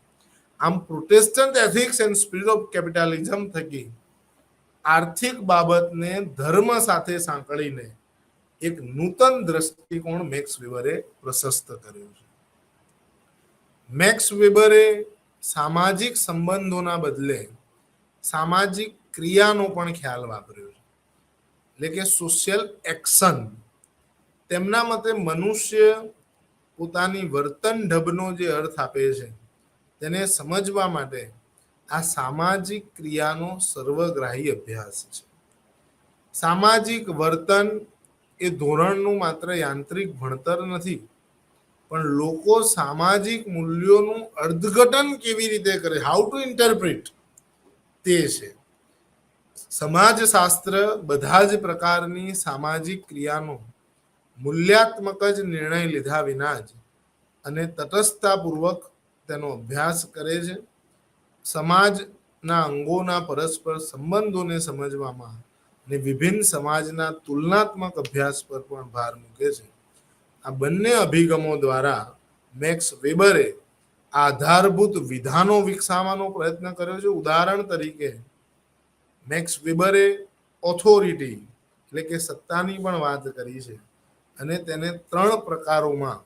આમ Protestant ethics and spirit of capitalism થકી આર્થિક બાબતને ધર્મ સાથે સાંકળીને એક નૂતન દ્રષ્ટિકોણ મેક્સ વેબરે પ્રશસ્ત કર્યો છે. મેક્સ વેબરે સામાજિક સંબંધોના બદલે સામાજિક ક્રિયાનો પણ ખ્યાલ વાપર્યો છે, એટલે કે સોશિયલ એક્શન. તેમના મતે મનુષ્ય પોતાની વર્તન ઢબનો જે અર્થ આપે છે તેને સમજવા માટે આ સામાજિક ક્રિયાનો સર્વગ્રાહી અભ્યાસ છે. સામાજિક વર્તન એ ધોરણનું માત્ર યાંત્રિક ભણતર નથી, પણ લોકો સામાજિક મૂલ્યોનું અર્થઘટન કેવી રીતે કરે, હાઉ ટુ ઇન્ટરપ્રિટ, તે છે. સમાજશાસ્ત્ર બધા જ પ્રકારની સામાજિક ક્રિયાનો મૂલ્યાત્મક જ નિર્ણય લીધા વિના જ અને તટસ્થતાપૂર્વક તેનો અભ્યાસ કરે છે. સમાજના અંગોના પરસ્પર સંબંધોને સમજવામાં અને વિભિન્ન સમાજના તુલનાત્મક અભ્યાસ પર પણ ભાર મૂકે છે. આ બંને અભિગમો દ્વારા મેક્સ વેબરે આધારભૂત વિધાનો વિકસાવવાનો પ્રયત્ન કર્યો છે. ઉદાહરણ તરીકે મેક્સ વેબરે ઓથોરિટી એટલે કે સત્તાની પણ વાત કરી છે અને તેને 3 પ્રકારોમાં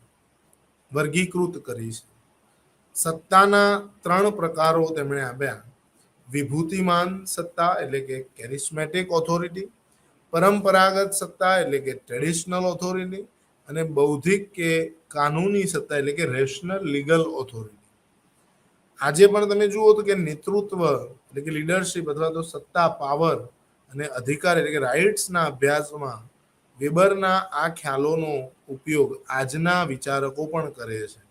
વર્ગીકૃત કરી છે. સત્તાના 3 પ્રકારો તેમણે આપ્યા: વિભૂતિમાન સત્તા એટલે કે કેરિસ્મેટિક ઓથોરિટી, પરંપરાગત સત્તા એટલે કે ટ્રેડિશનલ ઓથોરિટી, અને બૌદ્ધિક કે કાનૂની સત્તા એટલે કે રેશનલ લીગલ ઓથોરિટી. આજે પણ તમે જુઓ તો કે નેતૃત્વ એટલે કે લીડરશિપ અથવા તો સત્તા, પાવર અને અધિકાર એટલે કે રાઇટ્સના અભ્યાસમાં વેબરના આ ખ્યાલોનો ઉપયોગ આજના વિચારકો પણ કરે છે.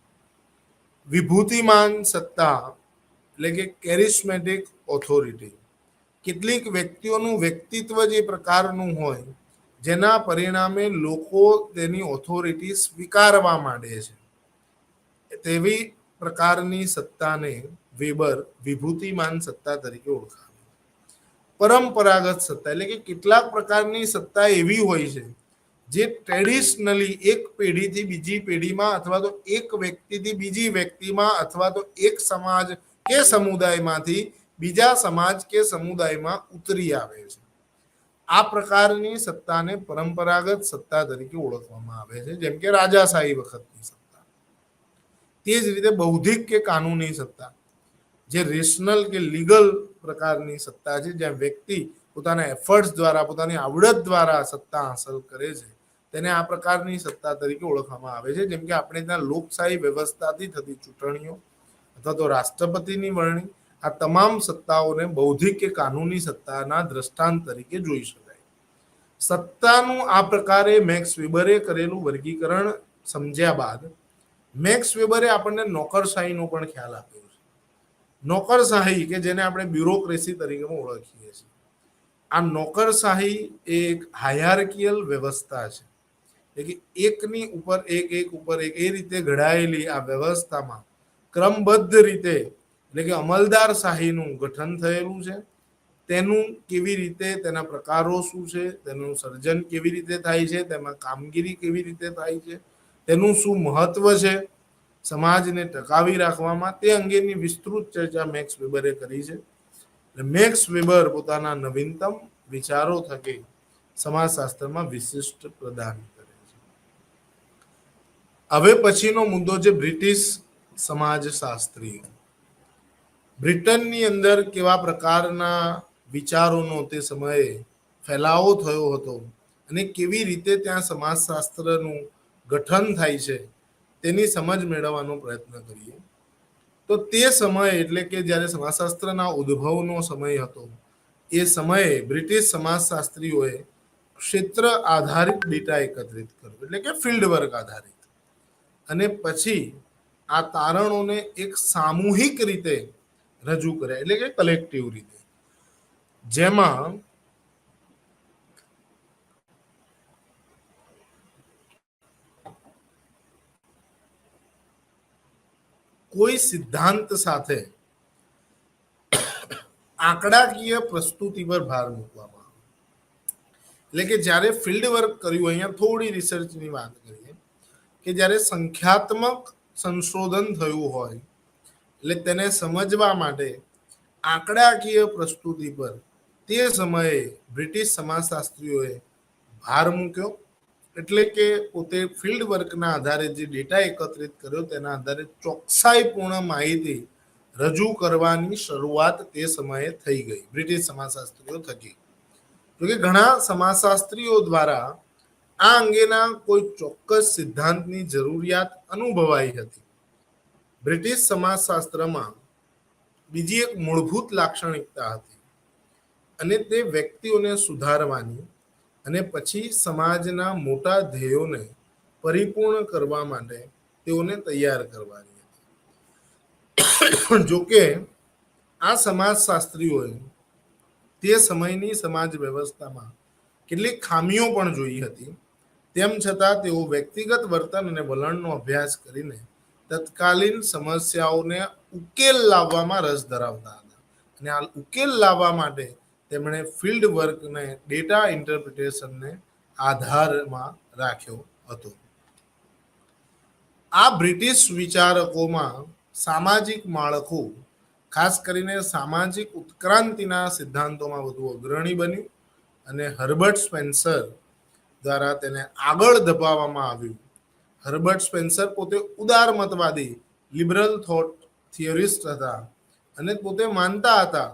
વિભૂતિમાન સત્તા એટલે કે કેરિસ્મેટિક ઓથોરિટી, કેટલીક વ્યક્તિઓનું વ્યક્તિત્વ જે પ્રકારનું હોય જેના પરિણામે લોકો તેની ઓથોરિટી સ્વીકારવા માંડે છે, તેવી પ્રકારની સત્તાને વેબર વિભૂતિમાન સત્તા તરીકે ઓળખાવે. પરંપરાગત સત્તા એટલે કે કેટલાક પ્રકારની સત્તા એવી હોય છે જે ટ્રેડિશનલી એક પેઢીથી બીજી પેઢીમાં અથવા તો એક વ્યક્તિથી બીજી વ્યક્તિમાં અથવા તો એક સમાજ કે સમુદાયમાંથી બીજા સમાજ કે સમુદાયમાં ઉતરી આવે છે. આ પ્રકારની સત્તાને પરંપરાગત સત્તા તરીકે ઓળખવામાં આવે છે, જેમ કે રાજાશાહી વખતની સત્તા. તે જ રીતે બૌદ્ધિક કે કાનૂની સત્તા, જે રેશનલ કે લીગલ પ્રકારની સત્તા છે, જ્યાં વ્યક્તિ પોતાના એફર્ટ્સ દ્વારા, પોતાની આવડત દ્વારા સત્તા હાંસલ કરે છે, તેને આ પ્રકારની સત્તા તરીકે ઓળખવામાં આવે છે. જેમ કે આપણે ત્યાં લોકશાહી વ્યવસ્થાથી થતી ચૂંટણીઓ અથવા તો રાષ્ટ્રપતિની વરણી, આ તમામ સત્તાઓને બૌદ્ધિક કે કાનૂની સત્તાના દ્રષ્ટાંત તરીકે જોઈ શકાય. સત્તાનું આ પ્રકારે મેક્સ વેબરે કરેલું વર્ગીકરણ સમજ્યા બાદ મેક્સ વેબરે આપણને નોકરશાહીનો પણ ખ્યાલ આપ્યો છે. નોકરશાહી કે જેને આપણે બ્યુરોક્રેસી તરીકે ઓળખીએ છીએ, આ નોકરશાહી એક હાયરાર્કિયલ વ્યવસ્થા છે. એટલે કે એકની ઉપર એક, એક ઉપર એક, એ રીતે ઘડાયેલી આ વ્યવસ્થામાં ક્રમબદ્ધ રીતે એટલે કે અમલદાર શાહીનું ગઠન થયેલું છે. તેનું કેવી રીતે, તેના પ્રકારો શું છે, તેનું સર્જન કેવી રીતે થાય છે, તેમાં કામગીરી કેવી રીતે થાય છે, તેનું શું મહત્વ છે સમાજને ટકાવી રાખવામાં, તે અંગેની વિસ્તૃત ચર્ચા મેક્સ વેબરે કરી છે. મેક્સ વેબર પોતાના નવીનતમ વિચારો થકી સમાજશાસ્ત્રમાં વિશિષ્ટ પ્રદાન કરે છે. હવે પછીનો મુદ્દો છે બ્રિટિશ સમાજશાસ્ત્રીઓ. બ્રિટનની અંદર કેવા પ્રકારના વિચારોનો તે સમયે ફેલાવો થયો હતો અને કેવી રીતે ત્યાં સમાજશાસ્ત્રનું ગઠન થાય છે તેની સમજ મેળવવાનો પ્રયત્ન કરીએ. તો તે સમય એટલે કે જ્યારે સમાજશાસ્ત્રના ઉદ્ભવનો સમય હતો, એ સમયે બ્રિટિશ સમાજશાસ્ત્રીઓએ ક્ષેત્ર આધારિત ડેટા એકત્રિત કર્યો, એટલે કે ફિલ્ડ વર્ક આધારિત, અને પછી આ તારણોને એક સામૂહિક રીતે રજૂ કર્યા, એટલે કે કલેક્ટિવ રીતે, જેમાં કોઈ સિદ્ધાંત સાથે આંકડાકીય પ્રસ્તુતિ પર ભાર મૂકવામાં આવે. એટલે કે જ્યારે ફિલ્ડ વર્ક કર્યું, અહીંયા થોડી રિસર્ચની વાત કરીએ, કે જ્યારે સંખ્યાત્મક સંશોધન થયું હોય એટલે તેને સમજવા માટે આંકડાકીય પ્રસ્તુતિ પર તે સમયે બ્રિટિશ સમાજશાસ્ત્રીઓએ ભાર મૂક્યો. એટલે કે પોતે ફિલ્ડ વર્કના આધારે જે ડેટા એકત્રિત કર્યો તેના આધારે ચોકસાઈપૂર્ણ માહિતી રજૂ કરવાની શરૂઆત તે સમયે થઈ ગઈ બ્રિટિશ સમાજશાસ્ત્રીઓ થકી. જોકે ઘણા સમાજશાસ્ત્રીઓ દ્વારા આ અંગેના કોઈ ચોક્કસ સિદ્ધાંતની જરૂરિયાત અનુભવાઈ હતી. બ્રિટિશ સમાજશાસ્ત્રમાં બીજી એક મૂળભૂત લાક્ષણિકતા હતી, અને તે વ્યક્તિઓને સુધારવાની અને પછી સમાજના મોટા ધ્યેયોને પરિપૂર્ણ કરવા માટે તેઓને તૈયાર કરવાની હતી. જોકે આ સમાજશાસ્ત્રીઓએ તે સમયની સમાજ વ્યવસ્થામાં કેટલીક ખામીઓ પણ જોઈ હતી. તેમ છતાં તેઓ વ્યક્તિગત વર્તન અને વલણનો અભ્યાસ કરીને તત્કાલીન સમસ્યાઓને ઉકેલ લાવવામાં રસ ધરાવતા હતા, અને આ ઉકેલ લાવવા માટે તેમણે ફિલ્ડ વર્કને, ડેટા ઇન્ટરપ્રિટેશનને આધારમાં રાખ્યો હતો. આ બ્રિટિશ વિચારકોમાં સામાજિક માળખું ખાસ કરીને સામાજિક ઉત્ક્રાંતિના સિદ્ધાંતોમાં વધુ અગ્રણી બન્યું અને હર્બર્ટ સ્પેન્સર દ્વારા તેને આગળ ધપાવવામાં આવ્યું. હર્બર્ટ સ્પેન્સર પોતે ઉદારમતવાદી લિબરલ થોટ થિયરિસ્ટ હતા અને પોતે માનતા હતા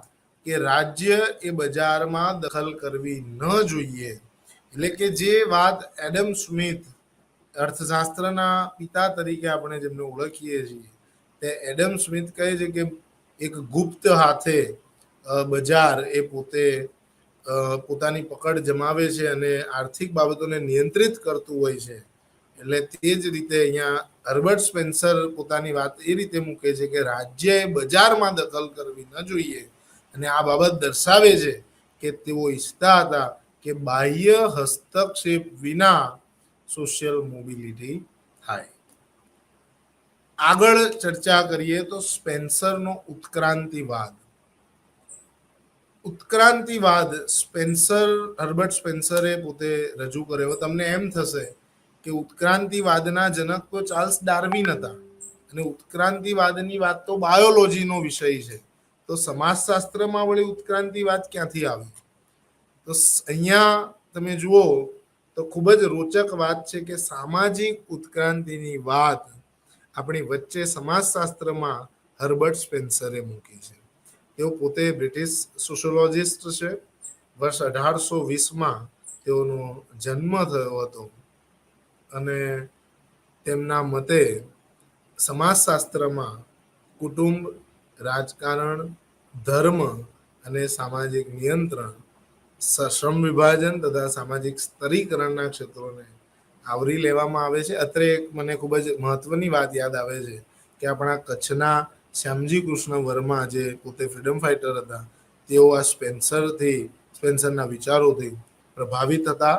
કે રાજ્ય એ બજારમાં દખલ કરવી ન જોઈએ. એટલે કે જે વાત એડમ સ્મિથ, અર્થશાસ્ત્રના પિતા તરીકે આપણે જેમને ઓળખીએ છીએ, તે એડમ સ્મિથ કહે છે કે એક ગુપ્ત હાથે બજાર એ પોતે પોતાની પકડ જમાવે છે અને આર્થિક બાબતોને નિયંત્રિત કરતું હોય છે. એટલે તે જ રીતે અહીંયા હર્બર્ટ સ્પેન્સર પોતાની વાત એ રીતે મૂકે છે કે રાજ્યએ બજારમાં દખલ કરવી ન જોઈએ અને આ બાબત દર્શાવે છે કે તેઓ ઈચ્છતા હતા કે બાહ્ય હસ્તક્ષેપ વિના સોશિયલ મોબિલિટી થાય. આગળ ચર્ચા કરીએ તો સ્પેન્સરનો ઉત્ક્રાંતિવાદ. ઉત્ક્રાંતિવાદ હર્બર્ટ સ્પેન્સરે પોતે રજૂ કર્યો. તમને એમ થશે કે ઉત્ક્રાંતિવાદના જનક તો ચાર્લ્સ ડાર્વિન હતા અને ઉત્ક્રાંતિવાદની વાત તો બાયોલોજીનો વિષય છે, તો સમાજશાસ્ત્રમાં વળી ઉત્ક્રાંતિવાદ ક્યાંથી આવે? તો અહીંયા તમે જુઓ તો ખૂબ જ રોચક વાત છે કે સામાજિક ઉત્ક્રાંતિની વાત આપણી વચ્ચે સમાજશાસ્ત્રમાં હર્બર્ટ સ્પેન્સરે મૂકી છે. તેઓ પોતે બ્રિટિશ સોશિયોલોજિસ્ટ છે. વર્ષ 1820માં તેઓનો જન્મ થયો હતો અને તેમના મતે સમાજશાસ્ત્રમાં કુટુંબ, રાજકારણ, ધર્મ અને સામાજિક નિયંત્રણ, શ્રમ વિભાજન તથા સામાજિક સ્તરીકરણના ક્ષેત્રોને આવરી લેવામાં આવે છે. અત્રે એક મને ખૂબ જ મહત્વની વાત યાદ આવે છે કે આપણા કચ્છના શ્યામજી કૃષ્ણ વર્મા, જે પોતે ફ્રીડમ ફાઇટર હતા, તેઓ આ સ્પેન્સરના વિચારોથી પ્રભાવિત હતા.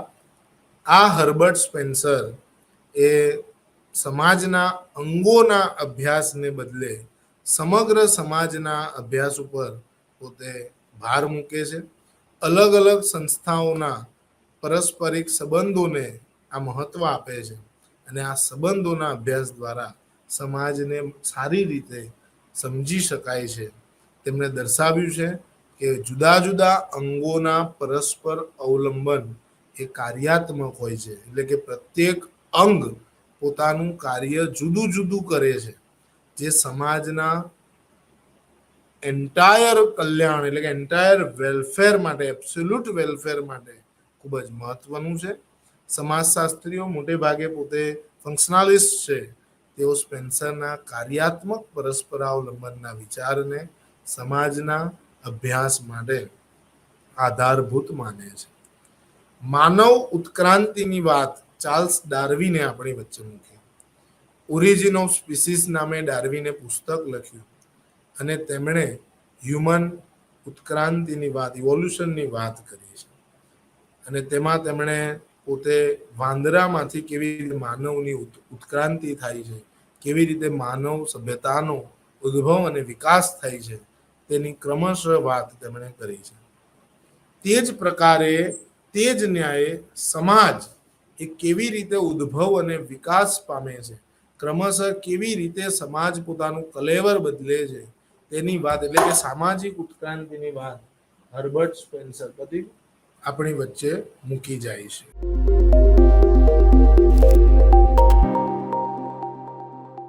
આ હર્બર્ટ સ્પેન્સર એ સમાજના અંગોના અભ્યાસને બદલે સમગ્ર સમાજના અભ્યાસ ઉપર પોતે ભાર મૂકે છે. અલગ અલગ સંસ્થાઓના પરસ્પરિક સંબંધોને આ મહત્વ આપે છે અને આ સંબંધોના અભ્યાસ દ્વારા સમાજને સારી રીતે સમજી શકાય છે. તેમણે દર્શાવ્યું છે કે જુદા જુદા અંગોના પરસ્પર અવલંબન એ કાર્યાત્મક હોય છે. એટલે કે પ્રત્યેક અંગ પોતાનું કાર્ય જુદું જુદું કરે છે, જે સમાજના એન્ટાયર કલ્યાણ એટલે કે એન્ટાયર વેલફેર માટે, એબ્સોલ્યુટ વેલફેર માટે ખૂબ જ મહત્વનું છે. સમાજશાસ્ત્રીઓ મોટે ભાગે પોતે ફંક્શનાલિસ્ટ છે. તેઓ સ્પેન્સરના કાર્યાત્મક પરસ્પરાવલંબનના વિચારને સમાજના અભ્યાસ માટે આધારભૂત માને છે. માનવ ઉત્ક્રાંતિની વાત ચાર્લ્સ ડાર્વિને આપણી વચ્ચે મૂકી. ઓરિજિન ઓફ સ્પીસીસ નામે ડાર્વિને પુસ્તક લખ્યું અને તેમણે હ્યુમન ઉત્ક્રાંતિની વાત, ઇવોલ્યુશનની વાત કરી છે અને તેમાં તેમણે પોતે વાંદરામાંથી કેવી રીતે માનવની ઉત્ક્રાંતિ થાય છે, કેવી રીતે માનવ સભ્યતાનો ઉદ્ભવ અને વિકાસ થાય છે, તેની ક્રમશઃ વાત તેમણે કરી છે. તે જ પ્રકારે, તે જ ન્યાયે સમાજ એ કેવી રીતે ઉદ્ભવ અને વિકાસ પામે છે, ક્રમશઃ કેવી રીતે સમાજ પોતાનું કલેવર બદલે છે, તેની વાત એટલે કે સામાજિક ઉત્ક્રાંતિની વાત હર્બર્ટ સ્પેન્સર પછી આપણી વચ્ચે મૂકી જાય છે.